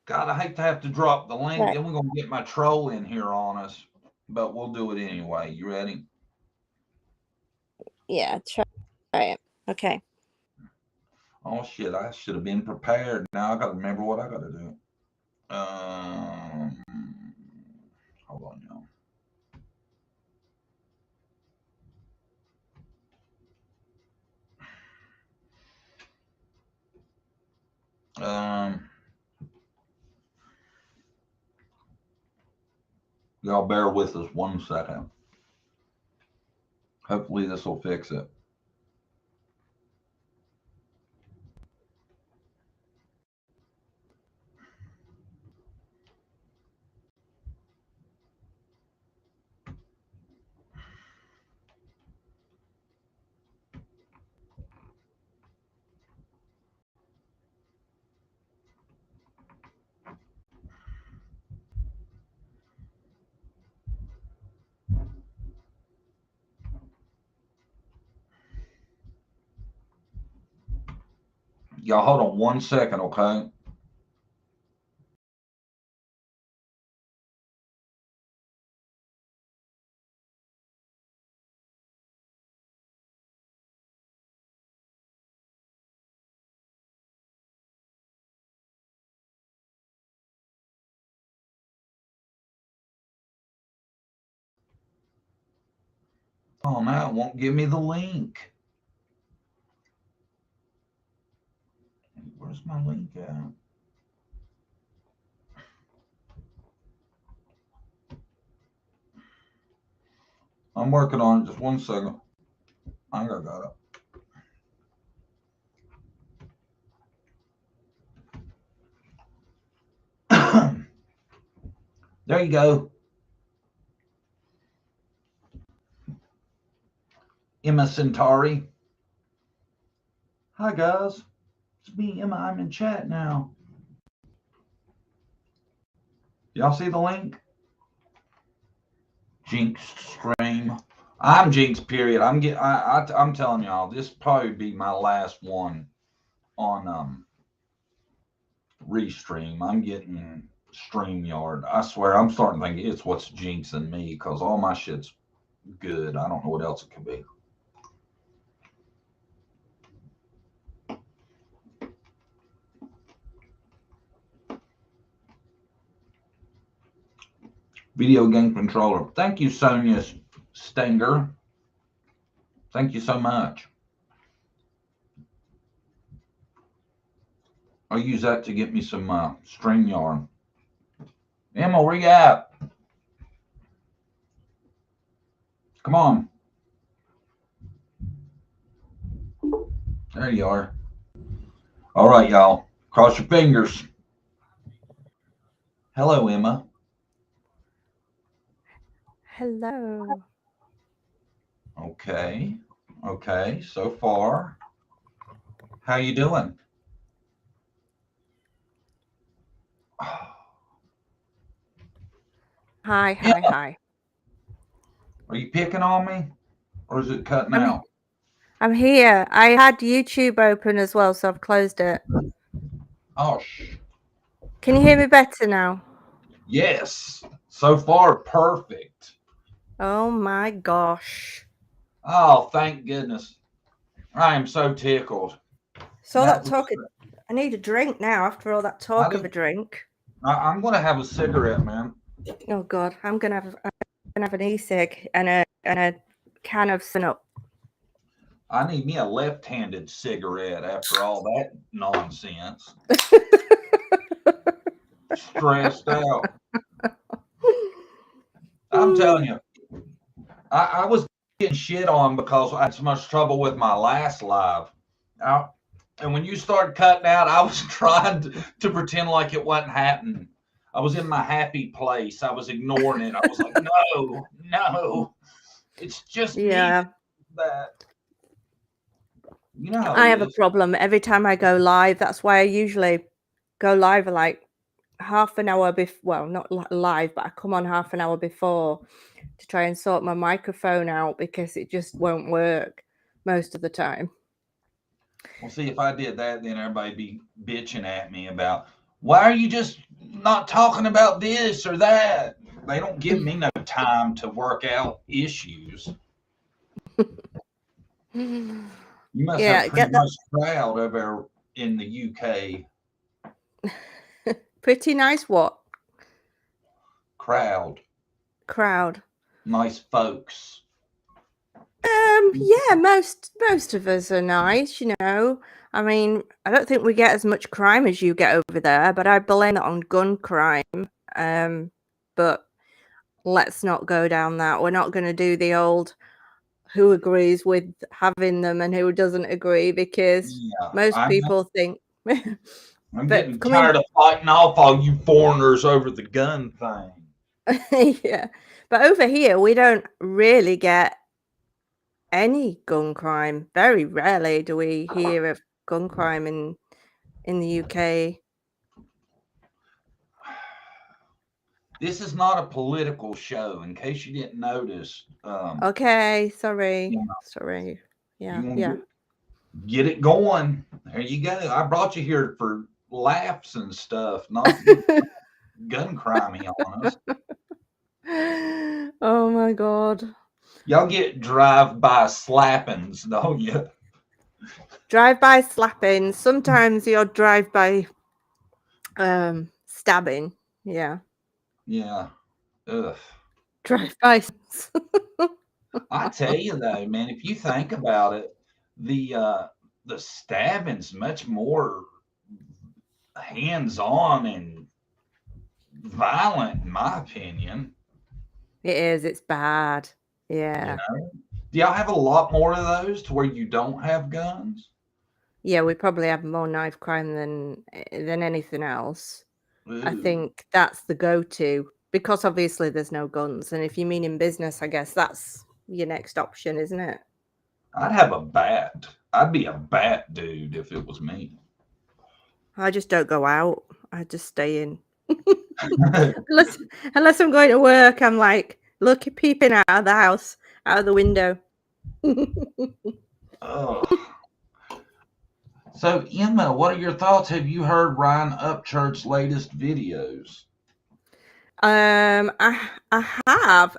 God, I hate to have to drop the link. Right. Then we're going to get my troll in here on us. But we'll do it anyway. You ready? Yeah, try it. Okay. Oh, shit. I should have been prepared. Now I got to remember what I got to do. Hold on, y'all. Y'all bear with us 1 second. Hopefully this will fix it. Y'all hold on 1 second, okay? Oh, now it won't give me the link. Where's my link at? I'm working on it. Just 1 second. I got it. There you go. Emma Centauri. Hi, guys. It's me, Emma. I'm in chat now. Y'all see the link? Jinx stream. I'm Jinx. Period. I'm telling y'all, this probably be my last one on Restream. I'm getting StreamYard. I swear, I'm starting to think it's what's jinxing me because all my shit's good. I don't know what else it could be. Video game controller. Thank you, Sonia Stenger. Thank you so much. I'll use that to get me some StreamYard. Emma, where you at? Come on. There you are. All right, y'all. Cross your fingers. Hello, Emma. Hello. Okay. Okay. So far, how you doing? Hi. Are you picking on me, or is it cutting out? I'm here. I had YouTube open as well, so I've closed it. Oh, Can you hear me better now? yes. So far, perfect. Oh my gosh. Oh, thank goodness. I am so tickled. So all that talk. I need a drink now after all that talk of a drink. I'm going to have a cigarette, man. Oh God, I'm gonna have an e-cig and a can of Sun-Up. I need me a left-handed cigarette after all that nonsense. Stressed out. I'm telling you, I was getting shit on because I had so much trouble with my last live. And when you started cutting out, I was trying to pretend like it wasn't happening. I was in my happy place. I was ignoring it. I was like, no, it's just me that. You know, I have a problem every time I go live. That's why I usually go live like half an hour before. Well, not live, but I come on half an hour before to try and sort my microphone out because it just won't work most of the time. Well, see, if I did that, then everybody'd be bitching at me about, why are you just not talking about this or that? They don't give me no time to work out issues. You must have pretty much crowd over in the UK. Pretty nice what? Crowd. Nice folks. Yeah, most of us are nice, you know. I mean, I don't think we get as much crime as you get over there, but I blame that on gun crime. But let's not go down that. We're not going to do the old who agrees with having them and who doesn't agree, because most people think. I'm getting tired of fighting off all you foreigners over the gun thing. Yeah, but over here we don't really get any gun crime. Very rarely do we hear of gun crime in the UK. This is not a political show, in case you didn't notice. Okay, sorry. Yeah. Get it going. There you go. I brought you here for laughs and stuff, not gun crimey on us. Oh my God. Y'all get drive-by slappings, don't you? Drive-by slapping. Sometimes you're drive-by stabbing. Yeah. Ugh. Drive-by. I tell you though, man, if you think about it, the stabbing's much more hands-on and violent, in my opinion. It is. It's bad. Yeah. You know? Do y'all have a lot more of those to where you don't have guns? Yeah, we probably have more knife crime than anything else. Ooh. I think that's the go-to, because obviously there's no guns. And if you mean in business, I guess that's your next option, isn't it? I'd have a bat. I'd be a bat dude if it was me. I just don't go out. I just stay in. unless I'm going to work, I'm like, look, peeping out of the house, out of the window. Oh. So, Emma, what are your thoughts? Have you heard Ryan Upchurch's latest videos? I have.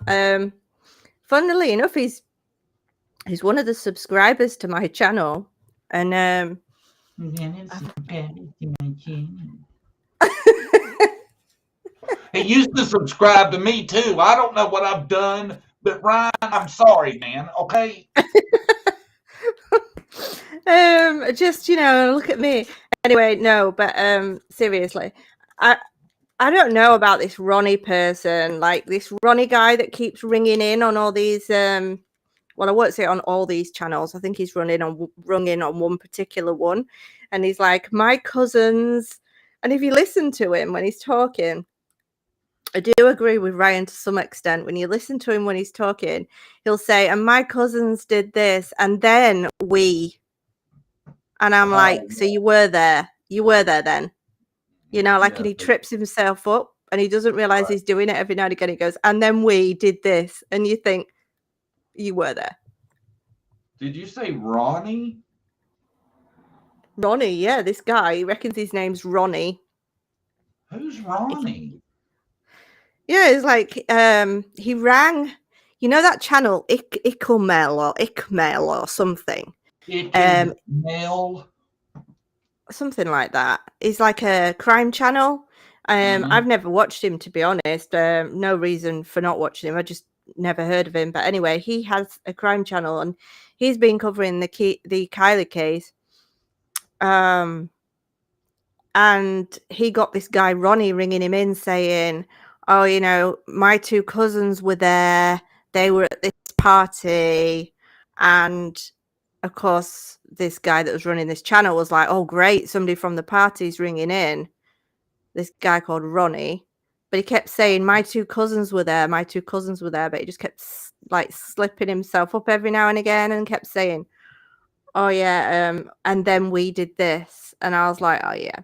Funnily enough, he's one of the subscribers to my channel, and He used to subscribe to me too. I don't know what I've done, but Ryan, I'm sorry, man. Okay. just look at me. Anyway, no, but seriously, I don't know about this Ronnie person, like this Ronnie guy that keeps ringing in on all these. Well, I won't say on all these channels. I think he's rung in on one particular one, and he's like, my cousins. And if you listen to him when he's talking, I do agree with Ryan to some extent. When you listen to him when he's talking, he'll say, and my cousins did this, and then we. And I'm like, so you were there. You were there then. And he trips himself up and he doesn't realize he's doing it every now and again. He goes, and then we did this. And you think, you were there. Did you say Ronnie? Ronnie, yeah, this guy. He reckons his name's Ronnie. Who's Ronnie? Yeah, it's like he rang, that channel Ickmail or something. Ickmail? Something like that. He's like a crime channel. I've never watched him, to be honest. No reason for not watching him. I just never heard of him. But anyway, he has a crime channel and he's been covering the Kylie case. And he got this guy Ronnie ringing him in saying, oh, my two cousins were there. They were at this party. And of course, this guy that was running this channel was like, oh, great. Somebody from the party's ringing in. This guy called Ronnie. But he kept saying, my two cousins were there. My two cousins were there. But he just kept like slipping himself up every now and again and kept saying, oh, yeah. And then we did this. And I was like, oh, yeah.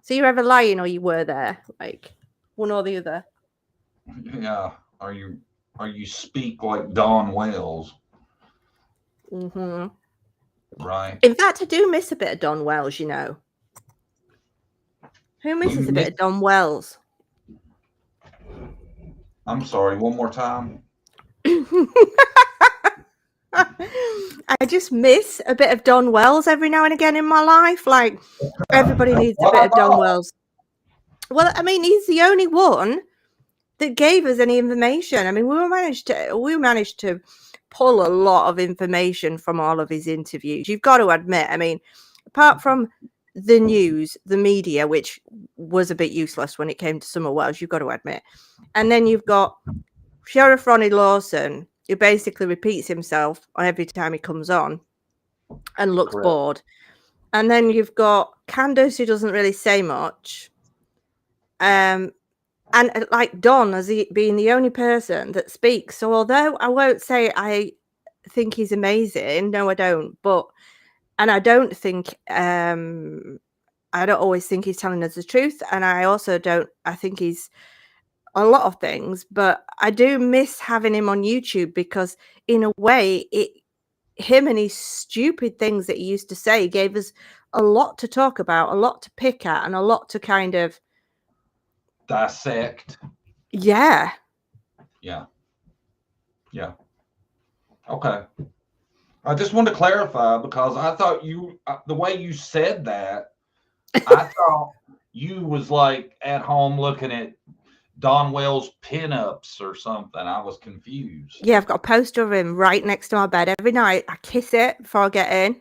So you're either lying or you were there, like one or the other. Yeah. Are you speak like Don Wells? Mm-hmm. Right. In fact, I do miss a bit of Don Wells, Who misses a bit of Don Wells? I'm sorry, one more time. I just miss a bit of Don Wells every now and again in my life. Like, everybody needs a bit of Don Wells. Well, I mean, he's the only one that gave us any information. I mean, we managed to pull a lot of information from all of his interviews. You've got to admit, I mean, apart from the news, the media, which was a bit useless when it came to Summer Wells, you've got to admit. And then you've got Sheriff Ronnie Lawson, who basically repeats himself every time he comes on and looks bored. And then you've got Candace, who doesn't really say much. And like Don as being the only person that speaks. So although I won't say I think he's amazing, no, I don't. And I don't think, I don't always think he's telling us the truth. And I also don't, I think he's a lot of things, but I do miss having him on YouTube because in a way him and his stupid things that he used to say gave us a lot to talk about, a lot to pick at, and a lot to kind of dissect. Yeah. Okay. I just want to clarify because I thought the way you said that, I thought you was like at home looking at Don Wells pinups or something. I was confused. Yeah, I've got a poster of him right next to my bed every night. I kiss it before I get in.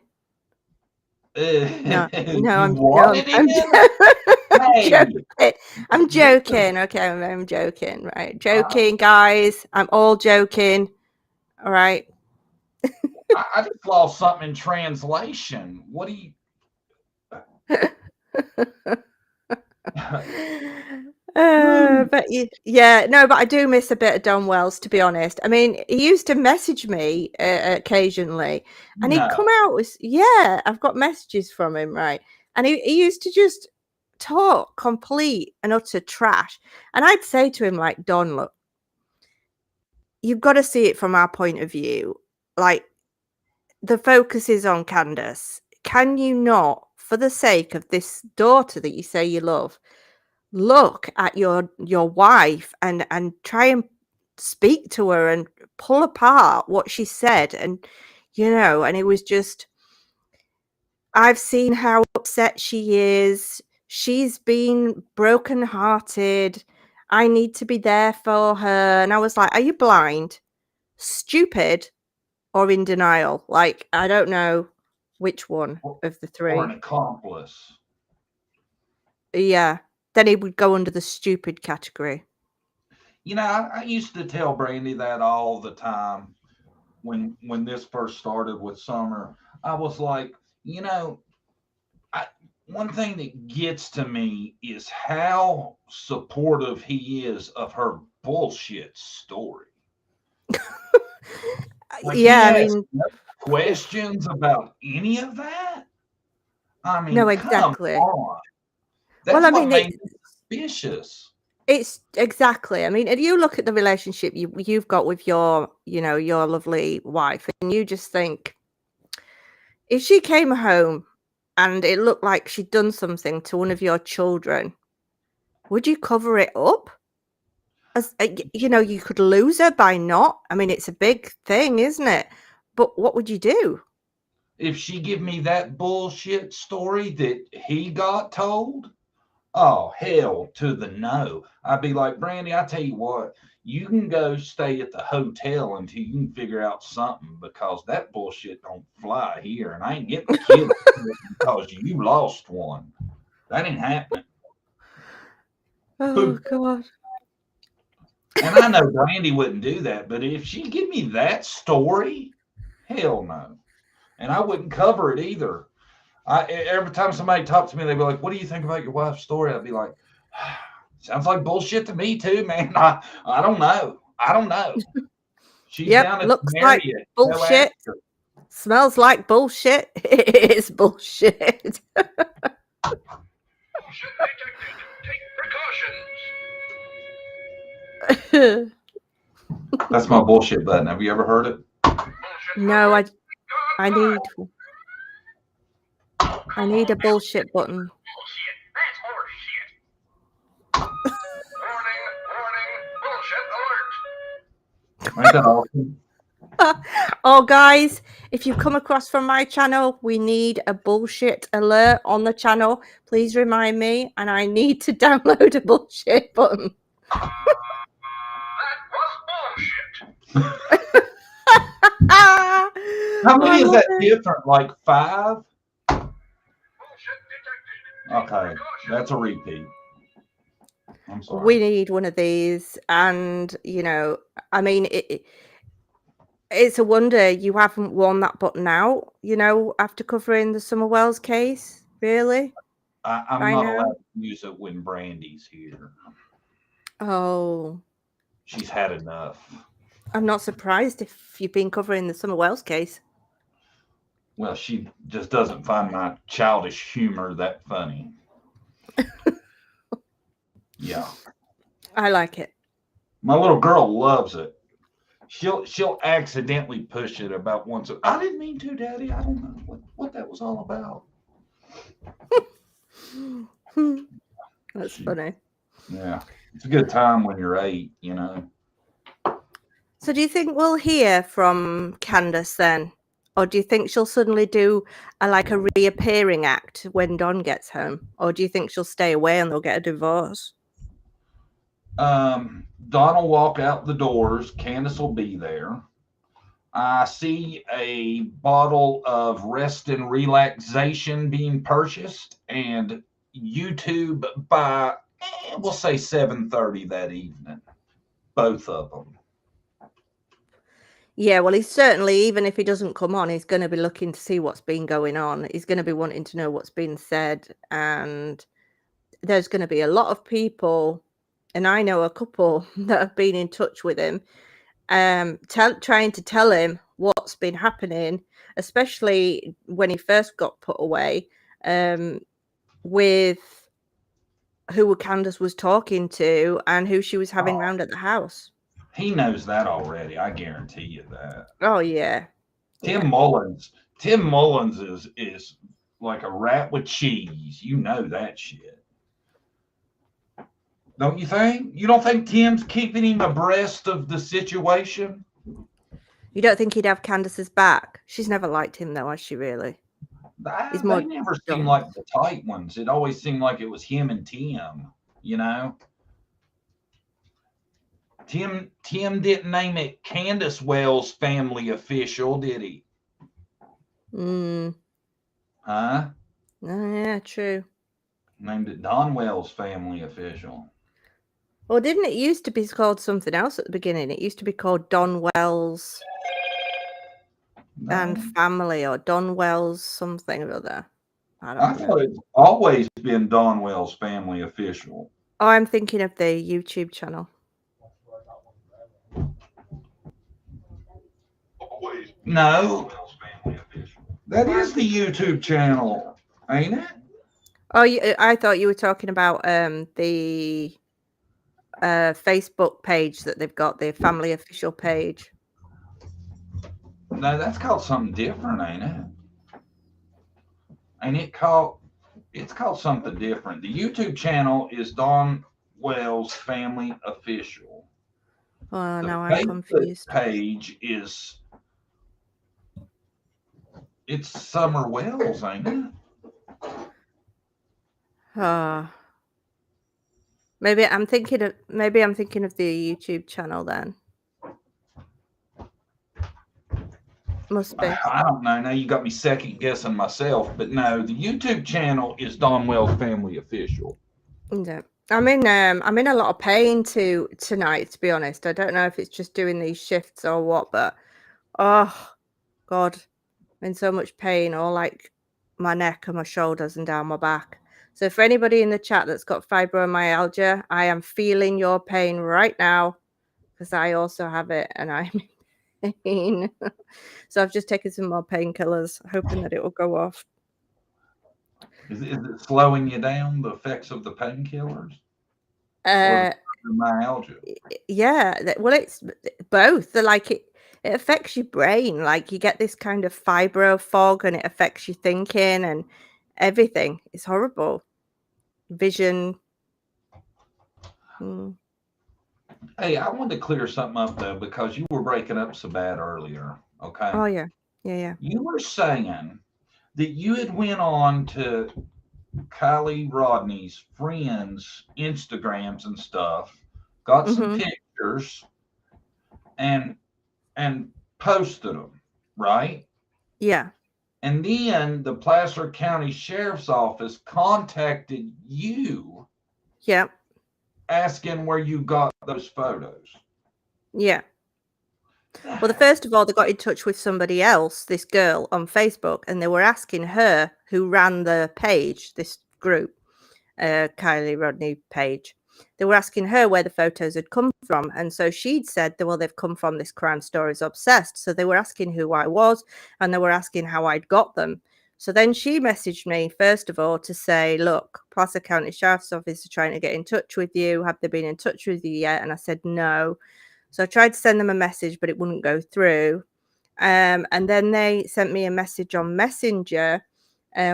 No, I'm joking. Okay, I'm joking. Right, joking, guys. I'm all joking. All right. I just lost something in translation. What do you? But I do miss a bit of Don Wells, to be honest. I mean, he used to message me occasionally, and he'd come out with, I've got messages from him, right? And he used to just talk complete and utter trash. And I'd say to him, like, Don, look, you've got to see it from our point of view. Like, the focus is on Candace. can you not, for the sake of this daughter that you say you love, look at your wife and try and speak to her and pull apart what she said? And and it was just, I've seen how upset she is. She's been brokenhearted. I need to be there for her. And I was like, are you blind, stupid, or in denial? Like, I don't know which one of the three. Or an accomplice. Yeah. Then he would go under the stupid category. I used to tell Brandie that all the time when this first started with Summer. I was like, one thing that gets to me is how supportive he is of her bullshit story. Like, yeah, I mean, no questions about any of that. I mean, no, exactly. Come on. That's what made me suspicious. It's exactly. I mean, if you look at the relationship you've got with your lovely wife, and you just think, if she came home and it looked like she'd done something to one of your children, would you cover it up? As you could lose her by not. I mean, it's a big thing, isn't it? But what would you do? If she give me that bullshit story that he got told, oh, hell to the no. I'd be like, Brandie, I tell you what, you can go stay at the hotel until you can figure out something, because that bullshit don't fly here, and I ain't getting the kid because you lost one. That ain't happening. Oh, God. And I know Brandie wouldn't do that, but if she give me that story, hell no. And I wouldn't cover it either. Every time somebody talks to me, they'd be like, what do you think about your wife's story? I'd be like, sounds like bullshit to me too, man. I don't know. She's down at looks like bullshit. Smells like bullshit. It is bullshit. Bullshit detected. Take precautions. That's my bullshit button. Have you ever heard it? No, I need a bullshit button. Bullshit. That's horseshit. Warning, bullshit alert. Ain't that awesome? Oh, guys, if you come across from my channel, we need a bullshit alert on the channel. Please remind me, and I need to download a bullshit button. That was bullshit. How many is that different? Like 5? Bullshit detected. Take Okay, precautions. that's a repeat. I'm sorry. We need one of these, and I mean, it's a wonder you haven't worn that button out, after covering the Summer Wells case. Really? I'm not allowed to use it when Brandie's here. Oh. She's had enough. I'm not surprised if you've been covering the Summer Wells case. Well, she just doesn't find my childish humor that funny. Yeah. I like it. My little girl loves it. She'll accidentally push it about once. I didn't mean to, Daddy. I don't know what that was all about. That's funny. Yeah. It's a good time when you're 8, So do you think we'll hear from Candace then? Or do you think she'll suddenly do a reappearing act when Don gets home? Or do you think she'll stay away and they'll get a divorce? Don will walk out the doors. Candace will be there. I see a bottle of rest and relaxation being purchased, and YouTube by, we'll say 7:30 that evening. Both of them. Yeah, well, he's certainly, even if he doesn't come on, he's going to be looking to see what's been going on. He's going to be wanting to know what's been said. And there's going to be a lot of people, and I know a couple that have been in touch with him, trying to tell him what's been happening, especially when he first got put away, with who Candace was talking to and who she was having round at the house. He knows that already. I guarantee you that. Oh, yeah. Tim Mullins is like a rat with cheese. You know that shit. Don't you think? You don't think Tim's keeping him abreast of the situation? You don't think he'd have Candace's back? She's never liked him, though, has she really? He's more They never seemed dumb. like the tight ones. It always seemed like it was him and Tim, you know? Tim didn't name it Candace Wells family official, did he? Mm. Huh? Oh, yeah, true. Named it Don Wells family official. Well, didn't it used to be called something else at the beginning? It used to be called Don Wells and No. Family, or Don Wells something or other. I I don't know. thought it's always been Don Wells family official. Oh, I'm thinking of the YouTube channel. Always No, Wells family official. that is the YouTube channel, ain't it? Oh, I thought you were talking about the Facebook page that they've got, the family official page. No, that's called something different, ain't it? It's called something different. The YouTube channel is Don Wells family official. Oh, The now I'm Facebook confused. page it's Summer Wells, ain't it? Oh. Maybe I'm thinking of the YouTube channel then. Must be. I don't know. Now you got me second guessing myself, but no, the YouTube channel is Don Wells family official. Yeah. I'm in a lot of pain tonight, to be honest. I don't know if it's just doing these shifts or what, but oh God, I'm in so much pain, all like my neck and my shoulders and down my back. So for anybody in the chat that's got fibromyalgia, I am feeling your pain right now because I also have it and I'm in pain. So I've just taken some more painkillers, hoping that it will go off. Is it slowing you down, the effects of the painkillers? Uh, Fibromyalgia. yeah, well, it's both. They're like it affects your brain. Like you get this kind of fibro fog, and it affects your thinking and everything. It's horrible. Vision. Mm. Hey, I wanted to clear something up though, because you were breaking up so bad earlier. Okay. Oh yeah, yeah. You were saying that you had went on to Kylie Rodney's friends' Instagrams and stuff, got some Mhm. pictures, and posted them, right? Yeah. And then the Placer County Sheriff's Office contacted you Yeah. asking where you got those photos. Yeah. Well, first of all, they got in touch with somebody else, this girl on Facebook, and they were asking her who ran the page, this group, Kylie Rodney page. They were asking her where the photos had come from. And so she'd said, well, they've come from this Crime Stories Obsessed. So they were asking who I was, and they were asking how I'd got them. So then she messaged me, first of all, to say, look, Placer County Sheriff's Office are trying to get in touch with you. Have they been in touch with you yet? And I said, no. So I tried to send them a message, but it wouldn't go through. And then they sent me a message on Messenger,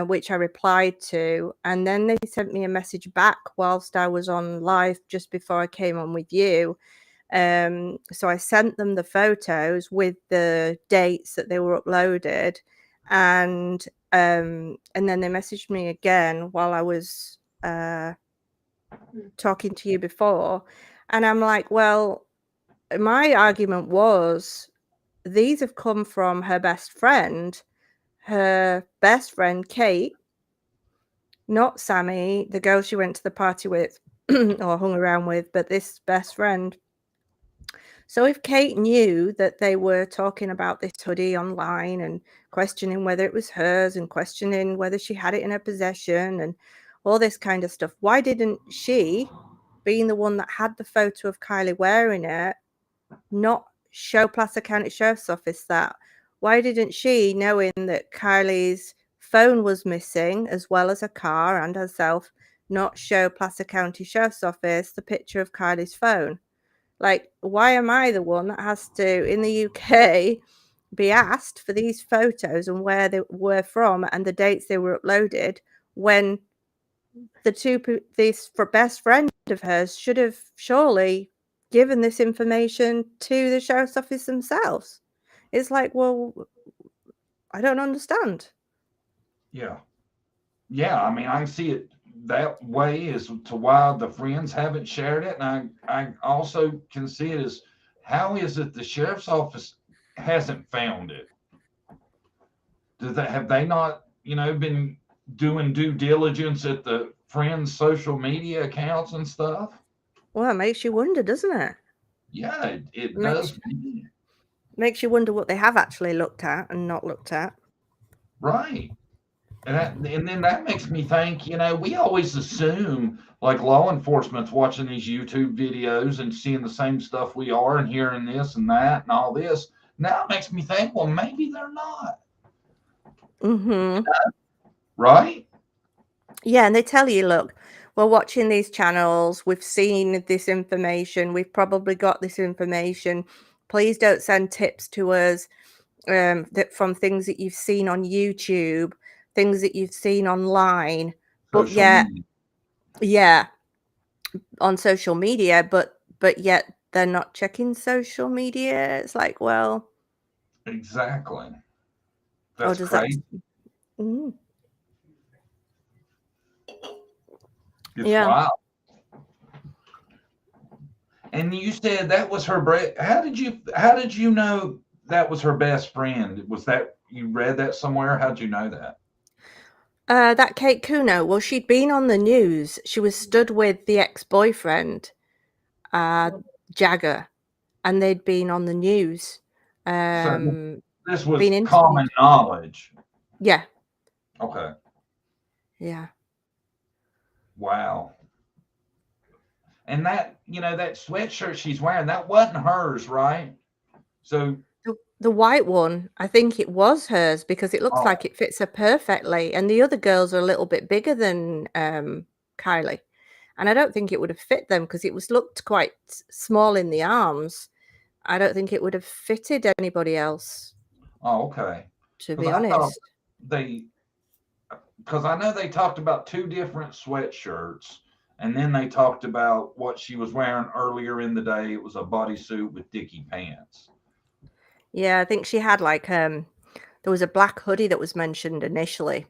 which I replied to. And then they sent me a message back whilst I was on live just before I came on with you. So I sent them the photos with the dates that they were uploaded. And then they messaged me again while I was talking to you before. And I'm like, well, my argument was these have come from her best friend, Kate, not Sammy, the girl she went to the party with or hung around with, but this best friend. So if Kate knew that they were talking about this hoodie online and questioning whether it was hers and questioning whether she had it in her possession and all this kind of stuff, why didn't she, being the one that had the photo of Kylie wearing it, not show Placer County Sheriff's Office that? Why didn't she, knowing that Kylie's phone was missing as well as her car and herself, not show Placer County Sheriff's Office the picture of Kylie's phone? Like, why am I the one that has to, in the UK, be asked for these photos and where they were from and the dates they were uploaded when this best friend of hers should have surely given this information to the sheriff's office themselves. It's like, well, I don't understand. Yeah. Yeah, I mean, I can see it that way as to why the friends haven't shared it. And I also can see it as, how is it the sheriff's office hasn't found it? Have they not, been doing due diligence at the friends' social media accounts and stuff? Well, it makes you wonder, doesn't it? Yeah, it does. Makes you wonder what they have actually looked at and not looked at. Right. And then that makes me think, we always assume like law enforcement's watching these YouTube videos and seeing the same stuff we are and hearing this and that and all this. Now it makes me think, well, maybe they're not. Mm-hmm. Right? Yeah, and they tell you, look, we're watching these channels, we've seen this information, we've probably got this information. Please don't send tips to us that from things that you've seen on YouTube, things that you've seen online. But yeah, on social media, but yet they're not checking social media. It's like, well, exactly. That's does crazy. It's wild. And you said that was her how did you know that was her best friend? Was that, you read that somewhere? How'd you know that? That Kate Kuno, well, she'd been on the news. She was stood with the ex-boyfriend, Jagger, and they'd been on the news. So this was common knowledge. Yeah. Okay. Yeah. Wow. And that, that sweatshirt she's wearing, that wasn't hers, right? So the white one, I think it was hers because it looks like it fits her perfectly. And the other girls are a little bit bigger than Kylie. And I don't think it would have fit them because it looked quite small in the arms. I don't think it would have fitted anybody else. Oh, okay. To be honest. Because I know they talked about two different sweatshirts. And then they talked about what she was wearing earlier in the day. It was a bodysuit with dicky pants. Yeah, I think she had like there was a black hoodie that was mentioned initially.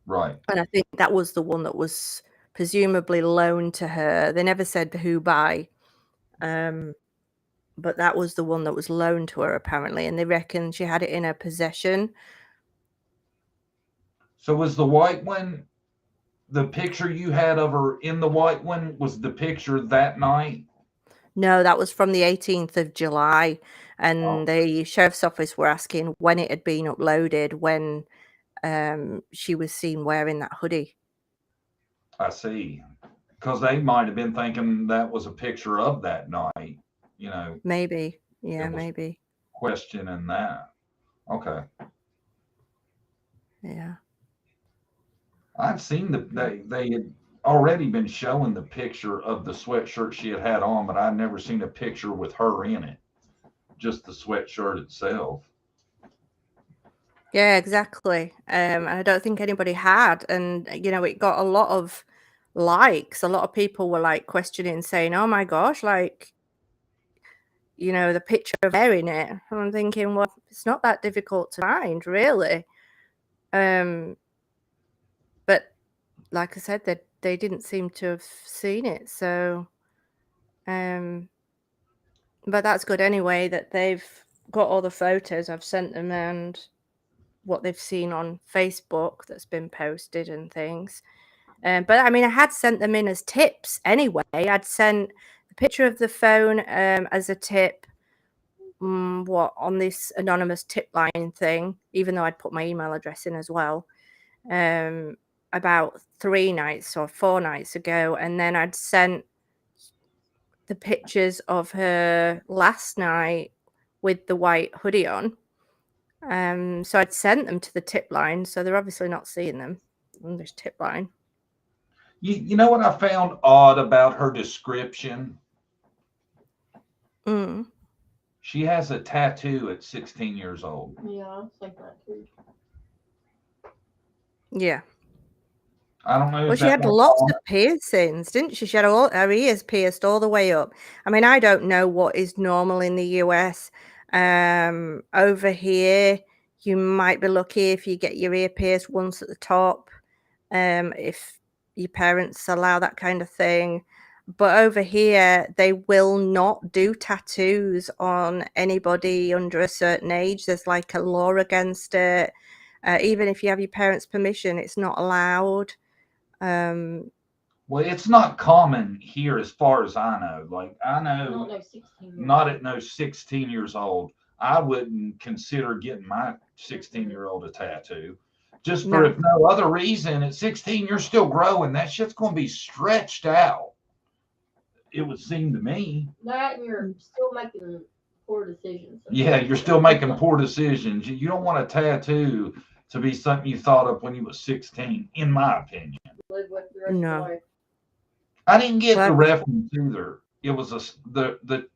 Right. And I think that was the one that was presumably loaned to her. They never said who by. But that was the one that was loaned to her apparently, and they reckon she had it in her possession. So was the white one, the picture you had of her in the white one, was the picture that night? No, that was from the 18th of July. And the sheriff's office were asking when it had been uploaded, when she was seen wearing that hoodie. I see. Because they might have been thinking that was a picture of that night, Maybe. Yeah, maybe. Questioning that. Okay. Yeah. I've seen they had already been showing the picture of the sweatshirt she had on, but I'd never seen a picture with her in it. Just the sweatshirt itself. Yeah, exactly. And I don't think anybody had. And, it got a lot of likes. A lot of people were like questioning, saying, oh my gosh, like, the picture of wearing it. And I'm thinking, well, it's not that difficult to find, really. But like I said, they didn't seem to have seen it. So, but that's good anyway, that they've got all the photos. I've sent them and what they've seen on Facebook that's been posted and things. But I mean, I had sent them in as tips anyway. I'd sent the picture of the phone as a tip, on this anonymous tip line thing, even though I'd put my email address in as well, about 3 nights or 4 nights ago. And then I'd sent the pictures of her last night with the white hoodie on. So I'd sent them to the tip line, so they're obviously not seeing them on this tip line. You know what I found odd about her description? She has a tattoo at 16 years old. Yeah, I was thinking that too. Yeah. I don't know. Well, Is she that had more lots common? of piercings, didn't she? She had all her ears pierced all the way up. I mean, I don't know what is normal in the US. Over here, you might be lucky if you get your ear pierced once at the top, if your parents allow that kind of thing. But over here, they will not do tattoos on anybody under a certain age. There's like a law against it. Even if you have your parents' permission, it's not allowed. Um, Well, it's not common here as far as I know. Like, I Not know no 16. not at no 16 years old. I wouldn't consider getting my 16-year-old a tattoo. Just for No. if no other reason, at 16, you're still growing. That shit's going to be stretched out. It would seem to me. That and you're still making poor decisions. Yeah, you're still making poor decisions. You don't want a tattoo to be something you thought of when you was 16, in my opinion. Live with the rest of No. your life. I didn't get the But reference either. It was the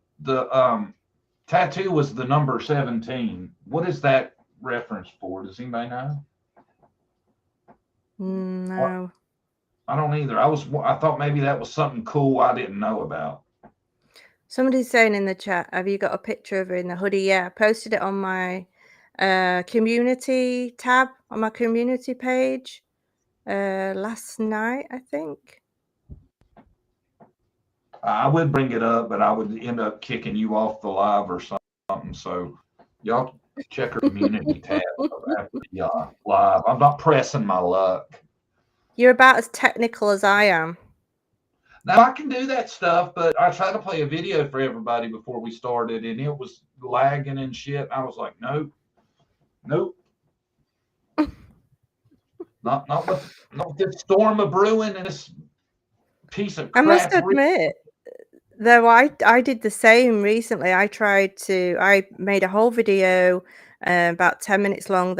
tattoo was the number 17. What is that reference for? Does anybody know? no. I don't either. I thought maybe that was something cool I didn't know about. Somebody's saying in the chat, have you got a picture of her in the hoodie? Yeah, I posted it on my community tab on my community page last night, I think. I would bring it up, but I would end up kicking you off the live or something. So y'all check our community tab after the live. I'm not pressing my luck. You're about as technical as I am. Now I can do that stuff, but I tried to play a video for everybody before we started, and it was lagging and shit. I was like, nope. Not with this storm of brewing and this piece of I crap. must admit, though, I did the same recently. I made a whole video about 10 minutes long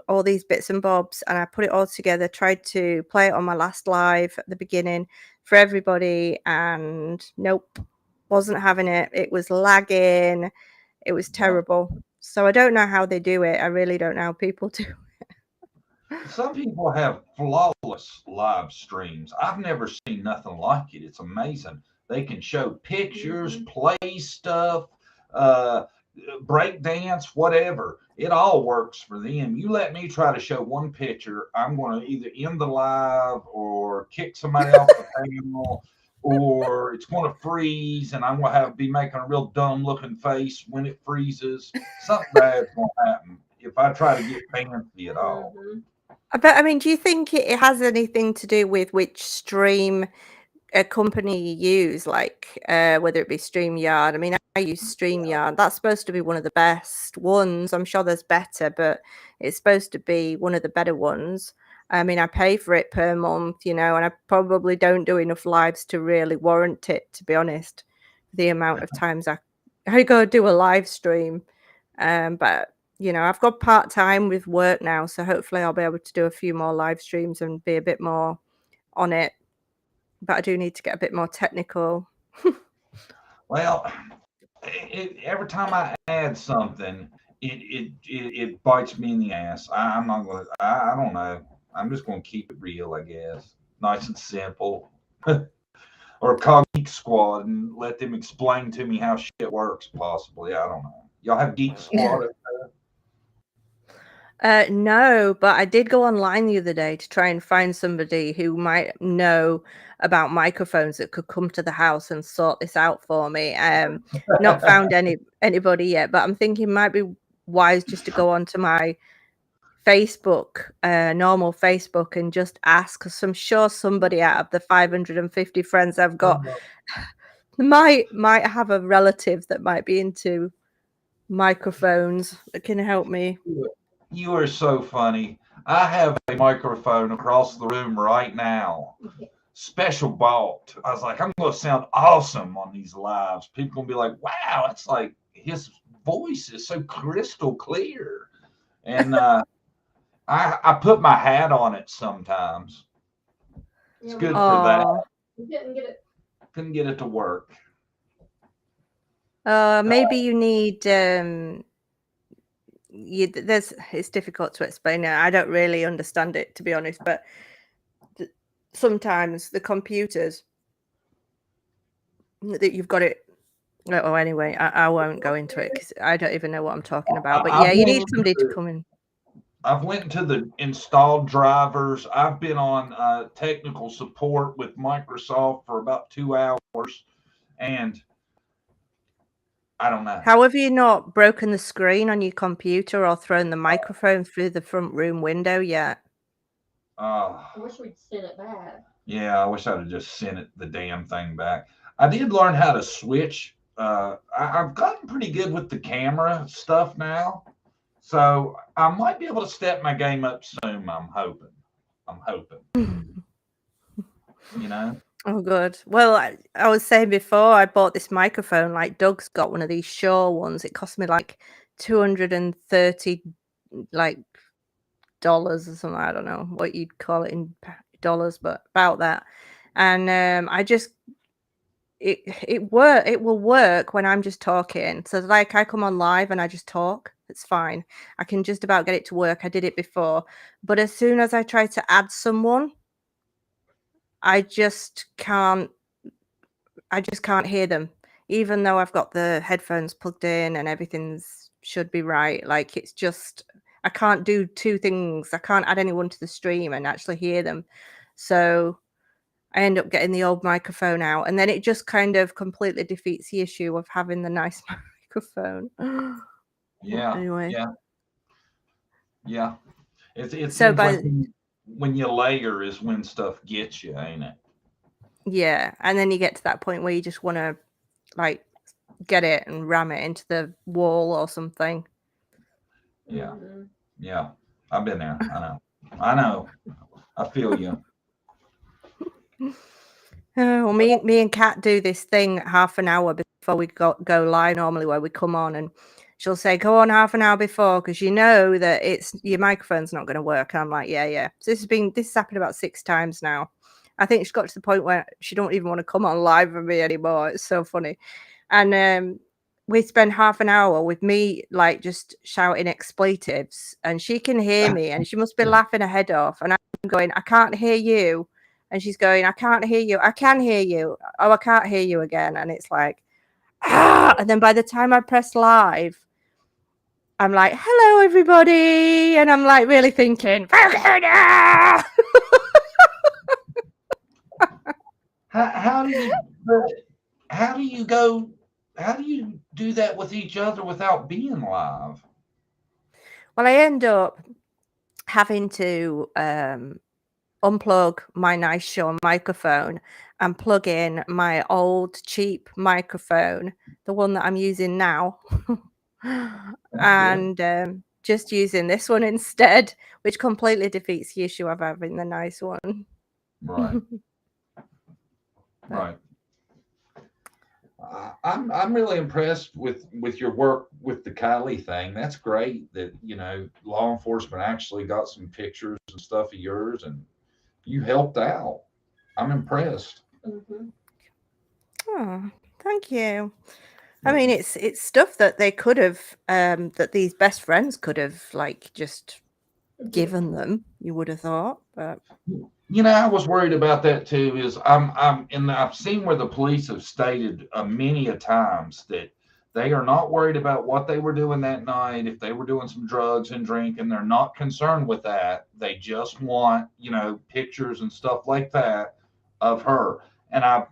all these bits and bobs, and I put it all together, tried to play it on my last live at the beginning for everybody, and nope, wasn't having it. It was lagging. It was terrible. So I don't know how they do it. I really don't know how people do. Some people have flawless live streams. I've never seen nothing like it. It's amazing. They can show pictures, play stuff, break dance, whatever. It all works for them. You let me try to show one picture, I'm going to either end the live or kick somebody off the panel, or it's going to freeze and I'm going to be making a real dumb looking face when it freezes. Something bad's going to happen if I try to get fancy at all. But I mean, do you think it has anything to do with which stream a company you use, like whether it be StreamYard? I mean, I use StreamYard. That's supposed to be one of the best ones. I'm sure there's better, but it's supposed to be one of the better ones. I mean, I pay for it per month, and I probably don't do enough lives to really warrant it, to be honest, the amount of times I go do a live stream. But I've got part-time with work now, so hopefully I'll be able to do a few more live streams and be a bit more on it. But I do need to get a bit more technical. Well, every time I add something, it bites me in the ass. I'm not going to, I don't know. I'm just going to keep it real, I guess. Nice and simple. Or call Geek Squad and let them explain to me how shit works, possibly. I don't know. Y'all have Geek Squad? No, but I did go online the other day to try and find somebody who might know about microphones that could come to the house and sort this out for me. Not found anybody yet, but I'm thinking it might be wise just to go onto my Facebook, normal Facebook, and just ask, because I'm sure somebody out of the 550 friends I've got might have a relative that might be into microphones that can help me. You are so funny. I have a microphone across the room right now. Special bought. I was like, I'm going to sound awesome on these lives. People going to be like, wow, it's like his voice is so crystal clear. And I put my hat on it sometimes. It's good for that. You didn't get it. Couldn't get it to work. Maybe you need it's difficult to explain it. I don't really understand it, to be honest, but sometimes the computers that you've got it. Oh, anyway, I won't go into it because I don't even know what I'm talking about. But yeah, I've you went need somebody to into come in. I've went into the installed drivers. I've been on technical support with Microsoft for about 2 hours, and I don't know. How have you not broken the screen on your computer or thrown the microphone through the front room window yet? I wish we'd send it back. Yeah, I wish I'd have just sent it the damn thing back. I did learn how to switch. I've gotten pretty good with the camera stuff now, so I might be able to step my game up soon. I'm hoping. You know. Oh, good. Well, I was saying before, I bought this microphone. Like Doug's got one of these Shaw ones. It cost me like $230 like dollars or something. I don't know what you'd call it in dollars, but about that. And I just it will work when I'm just talking. So like I come on live and I just talk. It's fine. I can just about get it to work. I did it before, but as soon as I try to add someone, I just can't hear them, even though I've got the headphones plugged in and everything's should be right. Like it's just I can't do two things. I can't add anyone to the stream and actually hear them. So I end up getting the old microphone out, and then it just kind of completely defeats the issue of having the nice microphone. Yeah. Anyway. Yeah. It So seems like when you layer is when stuff gets you, ain't it? Yeah, and then you get to that point where you just want to like get it and ram it into the wall or something. Yeah. Yeah. I've been there. I know. I feel you. Well, me and Kat do this thing half an hour before we go live normally, where we come on and she'll say, go on half an hour before because you know that your microphone's not going to work. And I'm like, yeah. So this has happened about 6 times now. I think she's got to the point where she don't even want to come on live with me anymore. It's so funny. And we spend half an hour with me like just shouting expletives, and she can hear me and she must be laughing her head off. And I'm going, I can't hear you. And she's going, I can't hear you. I can hear you. Oh, I can't hear you again. And it's like, ah. And then by the time I press live, I'm like, hello, everybody. And I'm like really thinking, How do you do that with each other without being live? Well, I end up having to unplug my nice Shure microphone and plug in my old cheap microphone, the one that I'm using now, and just using this one instead, which completely defeats the issue of having the nice one. Right. Right. I'm really impressed with your work with the Kylie thing. That's great that law enforcement actually got some pictures and stuff of yours and you helped out. I'm impressed. Mm-hmm. Oh, thank you. I mean, it's stuff that they could have, that these best friends could have like just given them. You would have thought, but I was worried about that too. I've seen where the police have stated many a times that they are not worried about what they were doing that night. If they were doing some drugs and drinking, they're not concerned with that. They just want, pictures and stuff like that of her. And I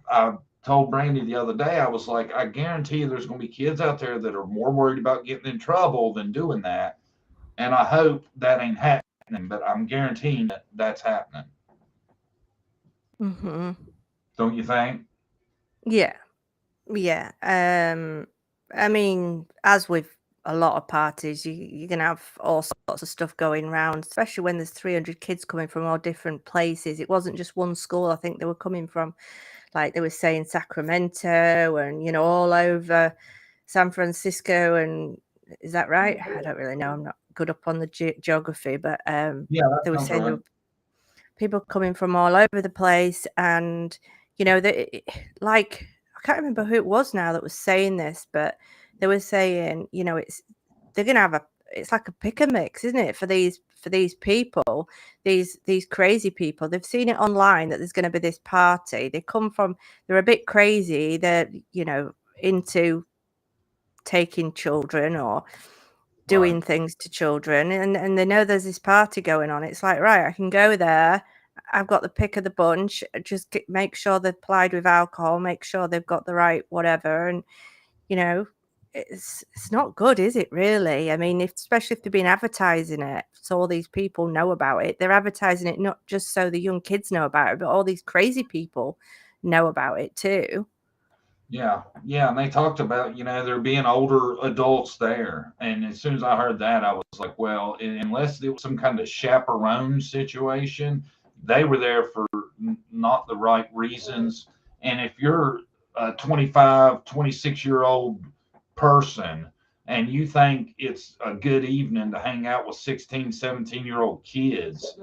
told Brandie the other day, I was like, I guarantee you there's going to be kids out there that are more worried about getting in trouble than doing that. And I hope that ain't happening, but I'm guaranteeing that that's happening. mm-hmm. Don't you think? Yeah. I mean, as with a lot of parties, you can have all sorts of stuff going around, especially when there's 300 kids coming from all different places. It wasn't just one school. I think they were coming from, like they were saying, Sacramento and all over San Francisco. And is that right? I don't really know. I'm not good up on the geography, but they were saying there were people coming from all over the place, and like I can't remember who it was now that was saying this, but they were saying, you know, they're going to have it's like a pick and mix, isn't it, for these people, these crazy people. They've seen it online that there's going to be this party. They're a bit crazy. They're, you know, into taking children or doing things to children, and they know there's this party going on. It's like, right, I can go there. I've got the pick of the bunch. Just make sure they're plied with alcohol, make sure they've got the right whatever. And, you know, it's not good, is it, really? I mean, especially if they've been advertising it, so all these people know about it. They're advertising it not just so the young kids know about it, but all these crazy people know about it too. Yeah. And they talked about, you know, there being older adults there. And as soon as I heard that, I was like, well, unless it was some kind of chaperone situation, they were there for not the right reasons. And if you're a 25, 26-year-old person and you think it's a good evening to hang out with 16, 17-year-old kids,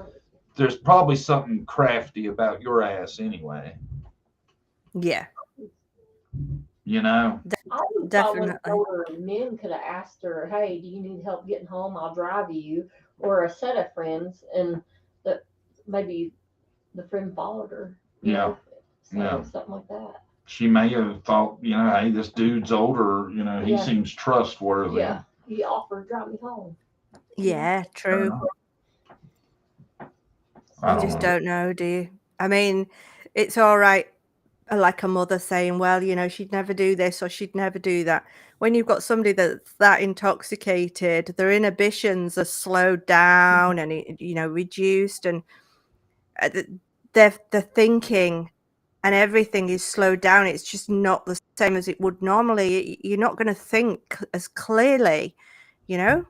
there's probably something crafty about your ass anyway. Yeah. You know, I would thought when older men could have asked her, "Hey, do you need help getting home? I'll drive you," or a set of friends, and that maybe the friend followed her. Yeah. Something like that. She may have thought, you know, hey, this dude's older, you know, he seems trustworthy. Yeah, he offered to drive me home. Yeah, true. I You just don't know, do you? I mean, it's all right, like a mother saying, well, you know, she'd never do this or she'd never do that. When you've got somebody that's that intoxicated, their inhibitions are slowed down and, you know, reduced, and their thinking and everything is slowed down. It's just not the same as it would normally. You're not going to think as clearly, you know?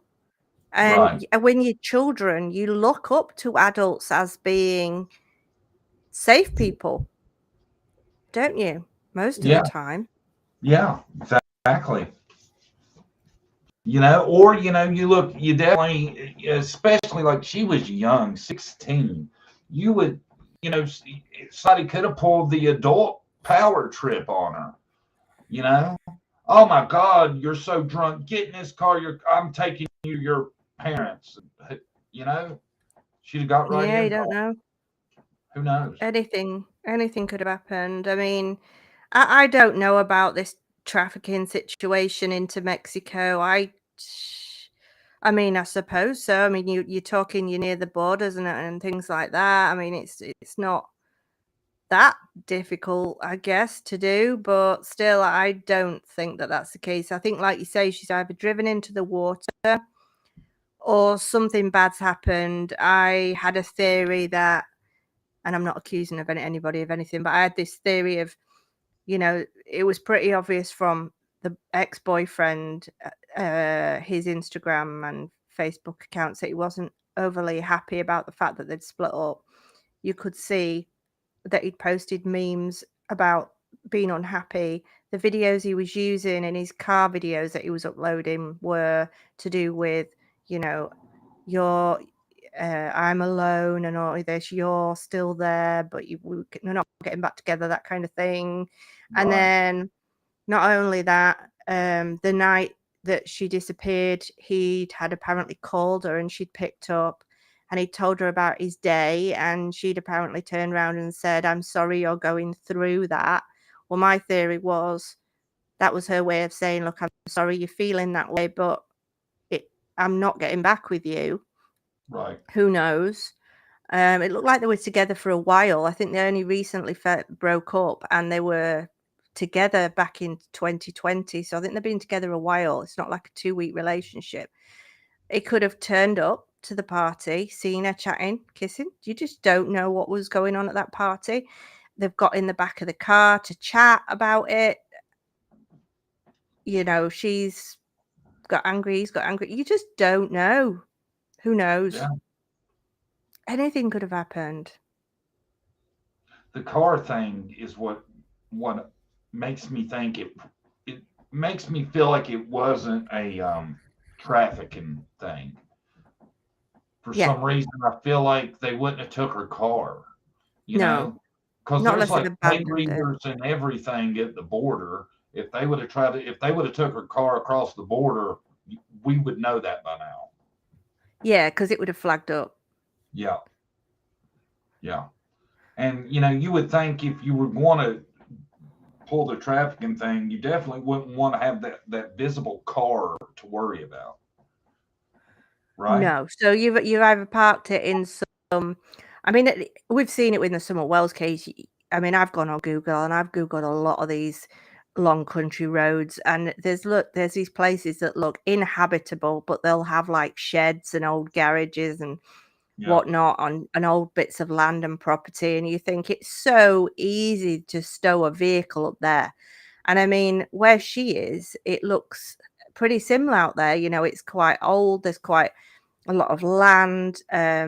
And when you're children, you look up to adults as being safe people, don't you? Most of the time. Yeah, exactly. You know, or, you know, you definitely, especially like she was young, 16, you would, you know, somebody could have pulled the adult power trip on her, you know? Oh my God, you're so drunk. Get in this car. I'm taking you to your parents. You know, she'd have got right in. Yeah, you don't know. Who knows? Anything could have happened. I mean, I don't know about this trafficking situation into Mexico. I mean, I suppose so. I mean, you're talking, you're near the borders and things like that. I mean, it's not that difficult, I guess, to do, but still, I don't think that that's the case. I think, like you say, she's either driven into the water or something bad's happened. I had a theory that, and I'm not accusing of anybody of anything, but I had this theory of, you know, it was pretty obvious from the ex-boyfriend, his Instagram and Facebook accounts, that he wasn't overly happy about the fact that they'd split up. You could see that he'd posted memes about being unhappy. The videos he was using in his car videos that he was uploading were to do with, you know, I'm alone and all this, you're still there, but we're not getting back together, that kind of thing. And then not only that, the night that she disappeared, he'd had apparently called her and she'd picked up, and he told her about his day, and she'd apparently turned around and said, "I'm sorry you're going through that." Well, my theory was that was her way of saying, look, I'm sorry you're feeling that way, but I'm not getting back with you. Right. Who knows? It looked like they were together for a while. I think they only recently broke up, and they were together back in 2020. So I think they've been together a while. It's not like a 2-week relationship. It could have turned up to the party, seen her chatting, kissing. You just don't know what was going on at that party. They've got in the back of the car to chat about it. You know, she's got angry, he's got angry. You just don't know. Who knows? Yeah. Anything could have happened. The car thing is what makes me think it makes me feel like it wasn't a trafficking thing. For some reason, I feel like they wouldn't have took her car. You know? Because Not there's unless they've like plate abandoned it. readers and everything at the border. If they would have took her car across the border, we would know that by now. Yeah, because it would have flagged up. Yeah. Yeah. And you would think if you were going to pull the trafficking thing, you definitely wouldn't want to have that visible car to worry about. Right? No. So you've either parked it in some. I mean, we've seen it in the Summer Wells case. I mean, I've gone on Google and I've Googled a lot of these long country roads, and there's these places that look inhabitable, but they'll have like sheds and old garages and whatnot on old bits of land and property, and you think it's so easy to stow a vehicle up there. And I mean, where she is, it looks pretty similar out there. It's quite old. There's quite a lot of land. I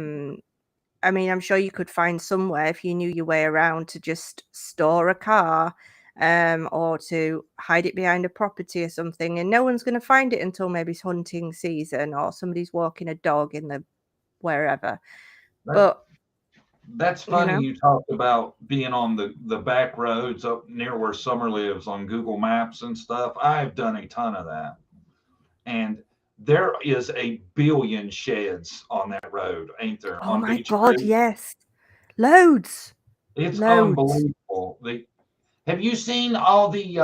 mean, I'm sure you could find somewhere if you knew your way around to just store a car, or to hide it behind a property or something, and no one's going to find it until maybe it's hunting season or somebody's walking a dog in the wherever. But that's funny. You talked about being on the back roads up near where Summer lives on Google Maps and stuff. I've done a ton of that, and there is a billion sheds on that road, ain't there? oh On my Beach God, Creek. yes, loads. It's Loads. unbelievable. Have you seen all the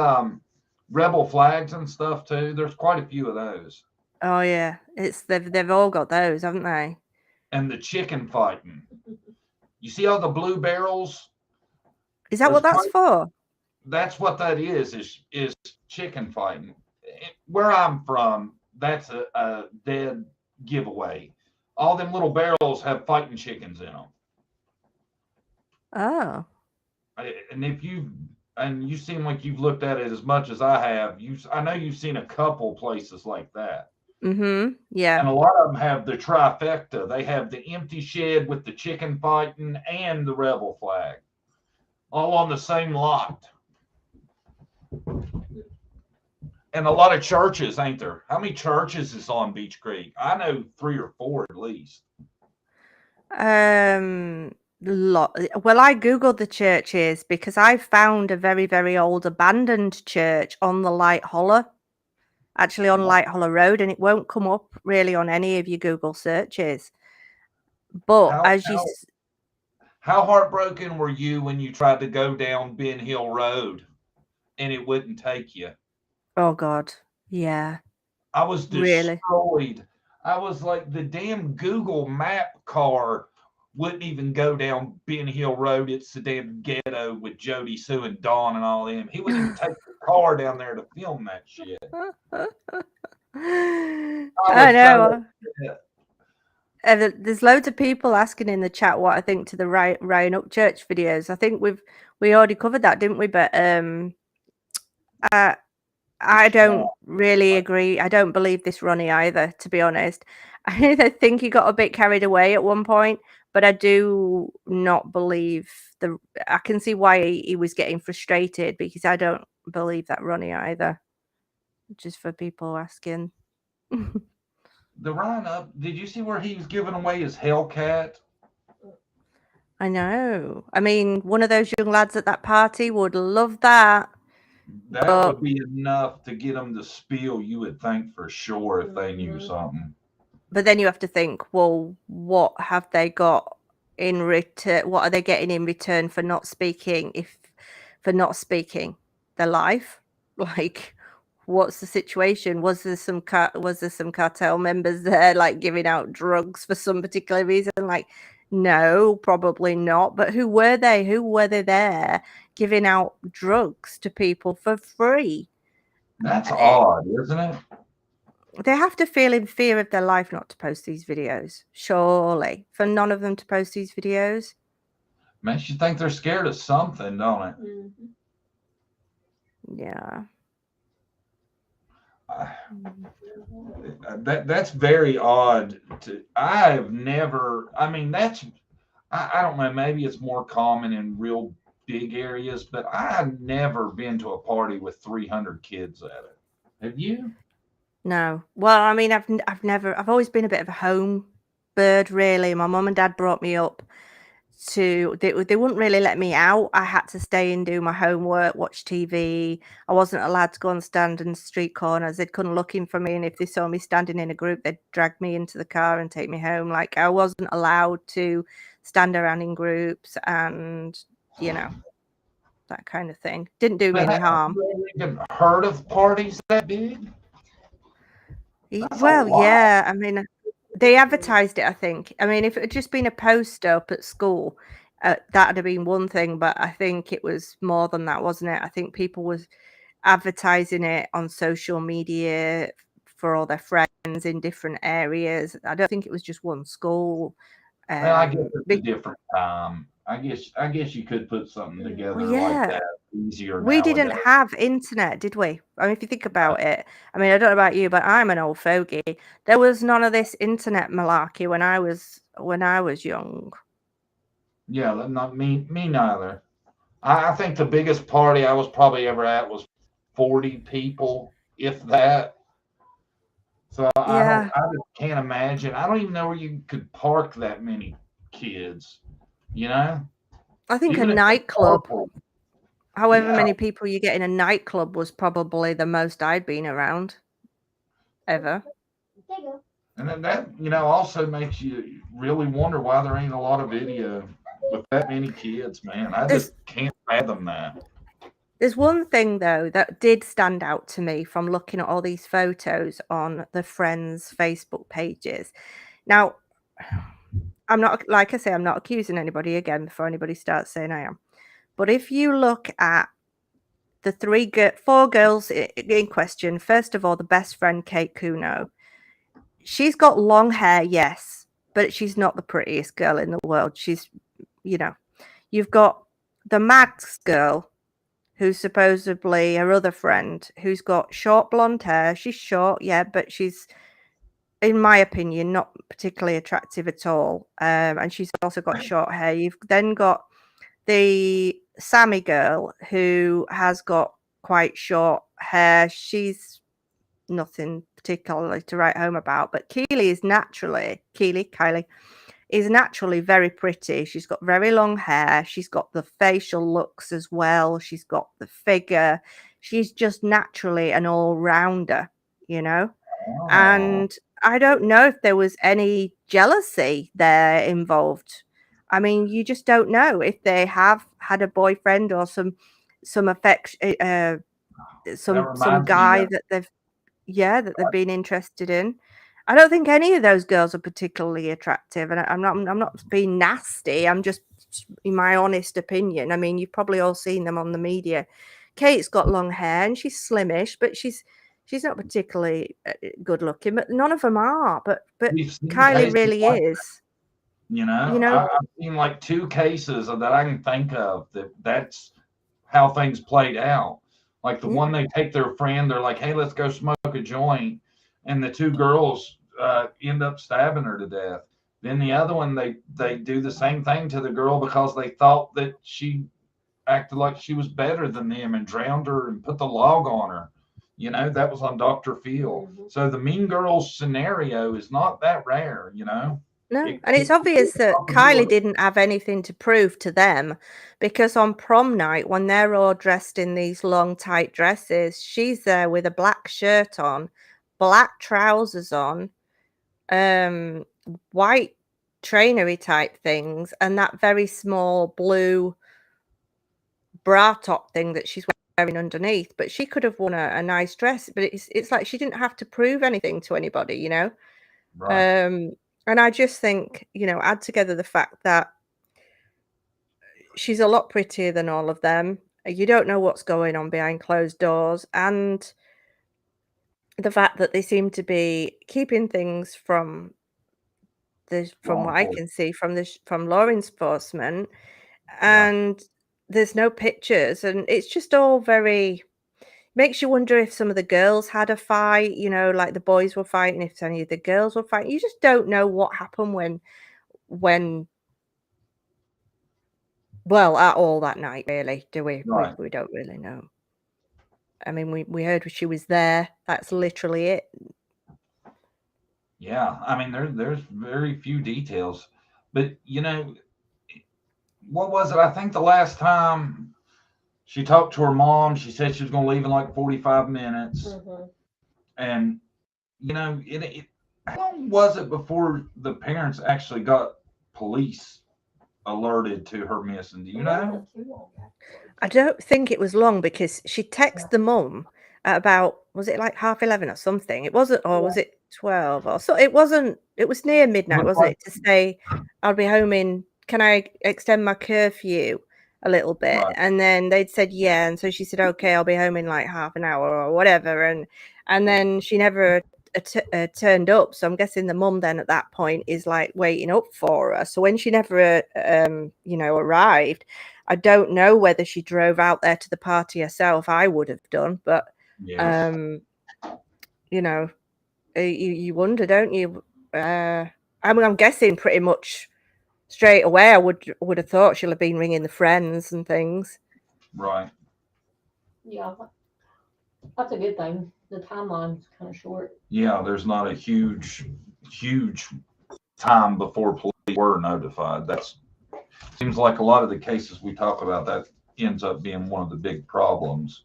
rebel flags and stuff too? There's quite a few of those. Oh yeah, they've all got those, haven't they? And the chicken fighting. You see all the blue barrels? Is that what that's for? That's what that is chicken fighting. Where I'm from, that's a dead giveaway. All them little barrels have fighting chickens in them. Oh. And you seem like you've looked at it as much as I have. I know you've seen a couple places like that. Mm-hmm. Yeah. And a lot of them have the trifecta. They have the empty shed with the chicken fighting and the rebel flag, all on the same lot. And a lot of churches, ain't there? How many churches is on Beach Creek? I know 3 or 4 at least. Well, I googled the churches because I found a very, very old abandoned church on the Light Hollow, actually on Light Hollow Road, and it won't come up really on any of your Google searches. But how heartbroken were you when you tried to go down Ben Hill Road and it wouldn't take you? Oh God, yeah. I was destroyed. Really? I was like, the damn Google map car wouldn't even go down Ben Hill Road. It's the damn ghetto with Jody, Sue, and Dawn and all them. He wouldn't even take the car down there to film that shit. I know. There's loads of people asking in the chat what I think to the Ryan Up Church videos. I think we already covered that, didn't we? But I don't really agree. I don't believe this Ronnie either, to be honest. I think he got a bit carried away at one point, but I do not believe I can see why he was getting frustrated, because I don't believe that Ronnie either. Just for people asking. The Ryan Up, did you see where he was giving away his Hellcat? I know. I mean, one of those young lads at that party would love that. That would be enough to get them to spill, you would think, for sure, if they knew something. But then you have to think, well, what have they got in return? What are they getting in return for not speaking? For not speaking their life? Like, what's the situation? Was there some cartel members there, like, giving out drugs for some particular reason? Like, no, probably not. But who were they? Who were they there giving out drugs to people for free? That's odd, isn't it? They have to feel in fear of their life not to post these videos, surely. For none of them to post these videos. Makes you think they're scared of something, don't it? Mm-hmm. Yeah. That's very odd. I don't know, maybe it's more common in real big areas, but I've never been to a party with 300 kids at it. Have you? No. Well, I mean, I've always been a bit of a home bird, really. My mum and dad brought me up they wouldn't really let me out. I had to stay and do my homework, watch TV. I wasn't allowed to go and stand in street corners. They'd come looking for me, and if they saw me standing in a group, they'd drag me into the car and take me home. Like, I wasn't allowed to stand around in groups and, you know, that kind of thing. Didn't do me But any have harm. you even heard of parties that big? That's a Well, lot. yeah, I mean, they advertised it, I think. I mean, if it had just been a poster up at school, that'd have been one thing, but I think it was more than that, wasn't it? I think people was advertising it on social media for all their friends in different areas. I don't think it was just one school. Well, I guess it's a Be- different time. I guess you could put something together well, like yeah, that easier we didn't nowadays. have internet, did we? I mean, if you think about it, I mean, I don't know about you, but I'm an old fogey. There was none of this internet malarkey when I was young. Yeah, not me neither. I think the biggest party I was probably ever at was 40 people, if that. So Yeah, I just can't imagine. I don't even know where you could park that many kids, you know? I think a Even if it's nightclub, carpool. however Yeah. many people you get in a nightclub, was probably the most I'd been around ever. And then that, also makes you really wonder why there ain't a lot of video with that many kids, man. I There's just can't fathom that. There's one thing though that did stand out to me from looking at all these photos on the friends' Facebook pages. Now, I'm not, like I say, I'm not accusing anybody again before anybody starts saying I am. But if you look at the four girls in question, first of all, the best friend, Kate Kuno, she's got long hair, yes, but she's not the prettiest girl in the world. She's, you've got the Max girl, who's supposedly her other friend, who's got short blonde hair. She's short, yeah, but she's, in my opinion, not particularly attractive at all. And she's also got short hair. You've then got the Sammy girl, who has got quite short hair. She's nothing particularly to write home about, but Kylie, is naturally very pretty. She's got very long hair. She's got the facial looks as well. She's got the figure. She's just naturally an all-rounder, Oh. And I don't know if there was any jealousy there involved. I mean, you just don't know if they have had a boyfriend or some affection, some guy that they've been interested in. I don't think any of those girls are particularly attractive, and I'm not being nasty. I'm just, in my honest opinion. I mean, you've probably all seen them on the media. Kate's got long hair and she's slimmish, but she's not particularly good looking. But none of them are. But Kylie really is. I've seen like two cases that I can think of that's how things played out. Like the one, they take their friend, they're like, hey, let's go smoke a joint. And the two girls end up stabbing her to death. Then the other one, they do the same thing to the girl because they thought that she acted like she was better than them and drowned her and put the log on her. That was on Dr. Phil. Mhm. So the Mean Girls scenario is not that rare, No, and it's obvious that Kylie didn't have anything to prove to them, because on prom night, when they're all dressed in these long, tight dresses, she's there with a black shirt on, black trousers on, white trainery type things, and that very small blue bra top thing that she's wearing underneath. But she could have worn a nice dress, but it's like she didn't have to prove anything to anybody, Right. And I just think, add together the fact that she's a lot prettier than all of them. You don't know what's going on behind closed doors. And the fact that they seem to be keeping things from what I can see from law enforcement. And there's no pictures. And it's just all very, makes you wonder if some of the girls had a fight, like the boys were fighting, if any of the girls were fighting. You just don't know what happened at all that night, really, do we? Right. We don't really know. I mean, we heard she was there. That's literally it. Yeah, I mean, there's very few details, but what was it? I think the last time she talked to her mom, she said she was going to leave in like 45 minutes. Mm-hmm. And, how long was it before the parents actually got police alerted to her missing? Do you know? I don't think it was long because she texted the mum at about, was it like 11:30 or something? It wasn't, or was it 12 or so? It wasn't, it was near midnight, wasn't it? To say, I'll be home in, can I extend my curfew a little bit? Right. And then they'd said, yeah. And so she said, okay, I'll be home in like half an hour or whatever. And then she never turned up. So I'm guessing the mum then at that point is like waiting up for her. So when she never, arrived, I don't know whether she drove out there to the party herself. I would have done, but Yes. you wonder, don't you? I mean, I'm guessing pretty much straight away. I would have thought she'll have been ringing the friends and things. Right. Yeah, that's a good thing. The timeline's kind of short. Yeah, there's not a huge time before police were notified. That's seems like a lot of the cases we talk about, that ends up being one of the big problems.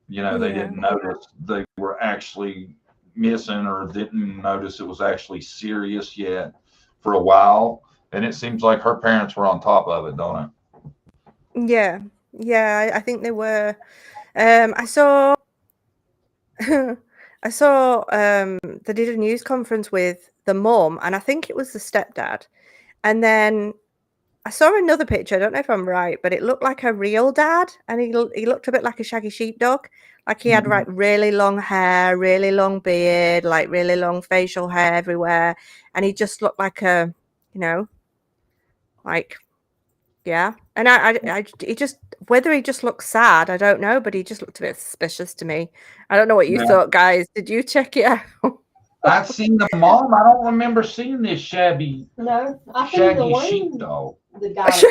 They Yeah. didn't notice they were actually missing, or didn't notice it was actually serious yet for a while. And it seems like her parents were on top of it, don't it? Yeah, I think they were. I saw they did a news conference with the mum, and I think it was the stepdad. And then I saw another picture. I don't know if I'm right, but it looked like a real dad, and he looked a bit like a shaggy sheepdog. Like he had like really long hair, really long beard, like really long facial hair everywhere, and he just looked like a, like, yeah. And he just, whether he just looked sad, I don't know, but he just looked a bit suspicious to me. I don't know what you thought, guys. Did you check it out? I've seen the mom. I don't remember seeing this shabby, No, I think the shaggy one, sheepdog. the guy, that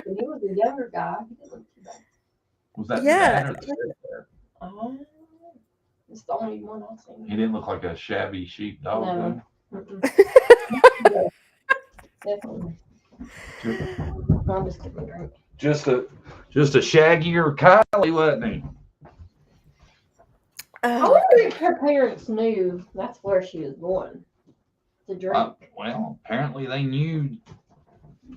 he was a younger guy. He didn't look too bad. Was that Yeah. the dad or the stepdad? It's the only one I've seen. He didn't look like a shabby sheepdog. No. though. Mm-mm. Definitely. No, I'm just kidding. Drink. Just a shaggier Kylie, wasn't he? I wonder if her parents knew that's where she was going to drink. Well, apparently they knew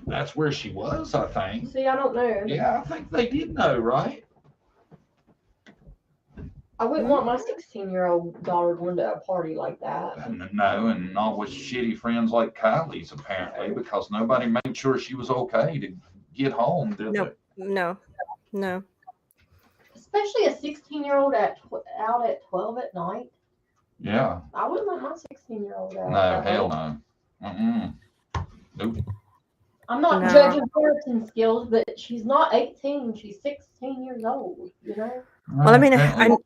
that's where she was, I think. See, I don't know. Yeah, I think they did know, right? I wouldn't want my 16-year-old daughter going to a party like that. No, and not with shitty friends like Kylie's, apparently, because nobody made sure she was okay to get home, did they? No. Especially a 16-year-old out at 12 at night. Yeah. I wouldn't let my 16-year-old out. No, hell no. Mm-mm. Nope. I'm not No. judging parenting skills, but she's not 18. She's 16 years old, Well, I mean, Apparently-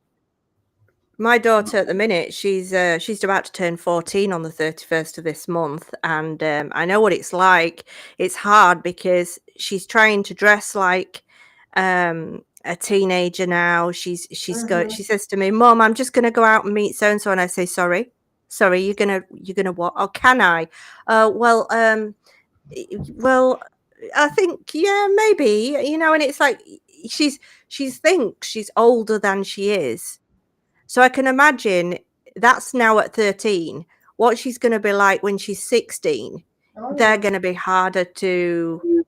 my daughter at the minute, she's about to turn 14 on the 31st of this month, and I know what it's like. It's hard because she's trying to dress like a teenager now. She's Mhm. she says to me, "Mom, I'm just going to go out and meet so and so," and I say, "Sorry, you're gonna what? Oh, can I? Well, I think, yeah, maybe, and it's like she thinks she's older than she is. So I can imagine that's now at 13. What she's going to be like when she's 16, they're going to be harder to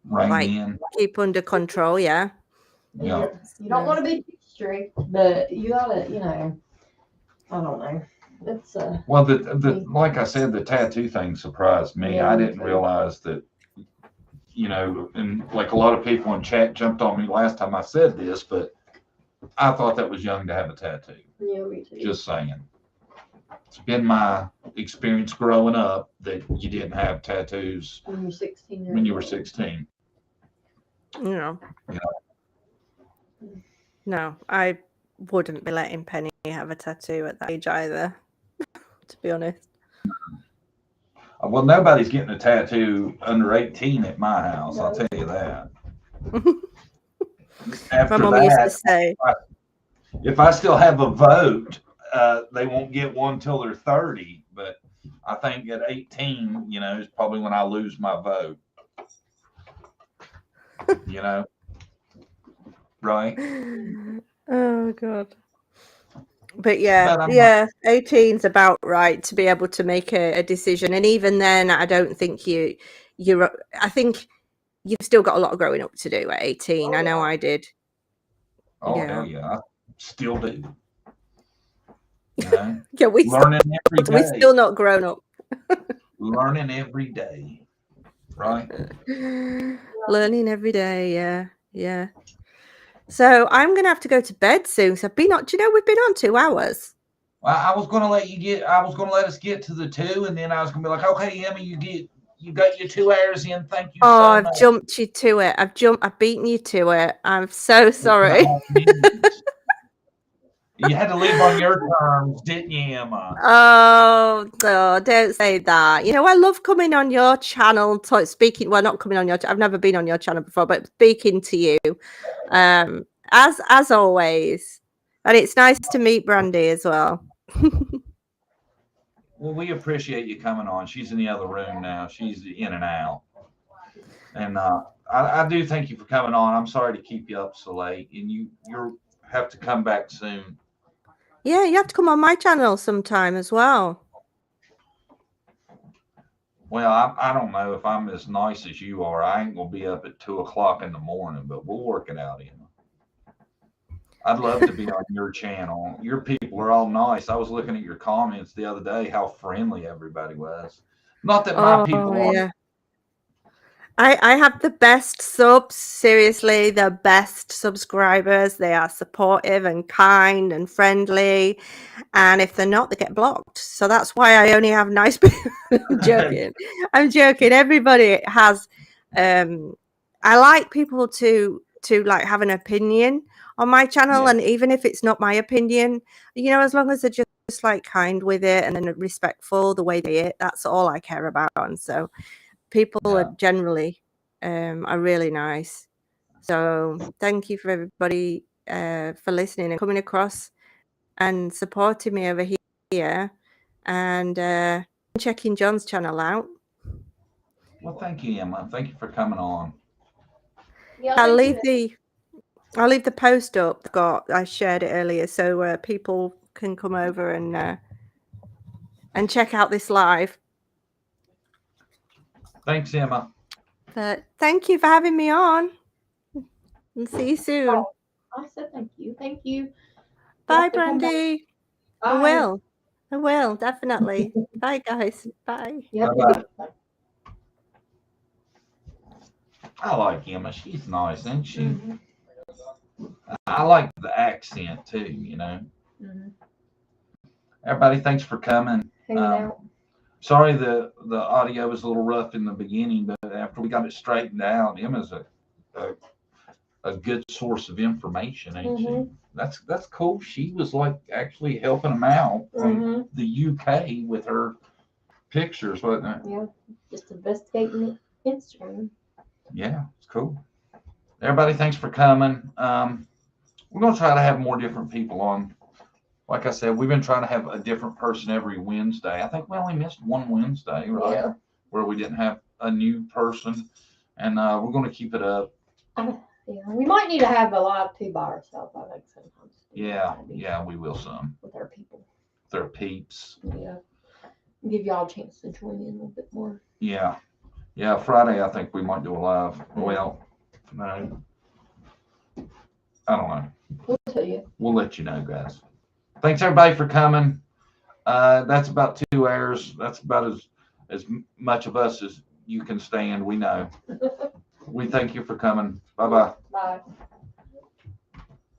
Rein in. keep under control. Yeah. Yeah. You don't want to be too strict, but you gotta, I don't know. It's Well, the like I said, the tattoo thing surprised me. Yeah, I me didn't too. realize that, and like a lot of people in chat jumped on me last time I said this, but I thought that was young to have a tattoo. me too. Just saying. It's been my experience growing up that you didn't have tattoos When you're 16 when you were 16. No. Yeah. No, I wouldn't be letting Penny have a tattoo at that age either, to be honest. Well, nobody's getting a tattoo under 18 at my house. I'll tell you that. After My mum used to that, say, if I still have a vote, they won't get one till they're 30. But I think at 18, you know, is probably when I lose my vote. You know, right? Oh God. But yeah, But I'm yeah, 18's about right to be able to make a decision. And even then, I don't think you're. I think you've still got a lot of growing up to do at 18. Oh, I know yeah. I did. Oh, Yeah. hell yeah. I still do. You know, Yeah, learning every we're day. still not grown up. Learning every day. Right? Learning every day. Yeah, yeah. So I'm gonna have to go to bed soon. So I've been on. Do you know we've been on 2 hours? Well, I was gonna let us get to the 2, and then I was gonna be like, okay, Emma, you got your 2 hours in. Thank you Oh, so I've much. jumped you to it. I've beaten you to it. I'm so sorry. You had to leave on your terms, didn't you, Emma? Oh, no, don't say that. You know, I love coming on your channel, speaking. Well, not coming on your. I've never been on your channel before, but speaking to you, as always. And it's nice to meet Brandie as well. Well, we appreciate you coming on. She's in the other room now. She's in and out. And I do thank you for coming on. I'm sorry to keep you up so late, and you have to come back soon. Yeah, you have to come on my channel sometime as well. Well, I don't know if I'm as nice as you are. I ain't gonna be up at 2 o'clock in the morning, but we'll work it out, Emma. I'd love to be on your channel. Your people are all nice. I was looking at your comments the other day, how friendly everybody was. Not that my people are. Yeah. I have the best subs, seriously, the best subscribers. They are supportive and kind and friendly. And if they're not, they get blocked. So that's why I only have nice people. I'm joking. I'm joking. Everybody has I like people to like have an opinion on my channel. Yeah. And even if it's not my opinion, you know, as long as they're just like kind with it and then respectful the way they it, that's all I care about. And so people Yeah. are generally are really nice. So thank you for everybody for listening and coming across and supporting me over here and checking John's channel out. Well, thank you, Emma. Thank you for coming on. Yeah, I'll thank leave you. the post up. I shared it earlier, so people can come over and check out this live. Thanks, Emma. But thank you for having me on. And see you soon. Oh, I said thank you. Thank you. Bye, Brandie. Bye. I will, definitely. Bye, guys. Bye. Yep. Bye-bye. I like Emma. She's nice, isn't she? Mhm. I like the accent too, you know. Mhm. Everybody, thanks for coming. Hanging out. Sorry the audio was a little rough in the beginning, but after we got it straightened out, Emma's a good source of information, ain't she? That's cool. She was like actually helping them out from the UK with her pictures, wasn't it? Yeah, just investigating Instagram. Yeah, it's cool. Everybody, thanks for coming. We're gonna try to have more different people on. Like I said, we've been trying to have a different person every Wednesday. I think we only missed one Wednesday, right? Yeah. Where we didn't have a new person, and we're going to keep it up. Yeah, we might need to have a live too by ourselves. I think sometimes. Yeah, we will some. With our people. With our peeps. Yeah. Give y'all a chance to join in a little bit more. Yeah. Friday, I think we might do a live. Well, no, I don't know. We'll tell you. We'll let you know, guys. Thanks everybody for coming. That's about 2 hours. That's about as much of us as you can stand. We know. We thank you for coming. Bye-bye. Bye.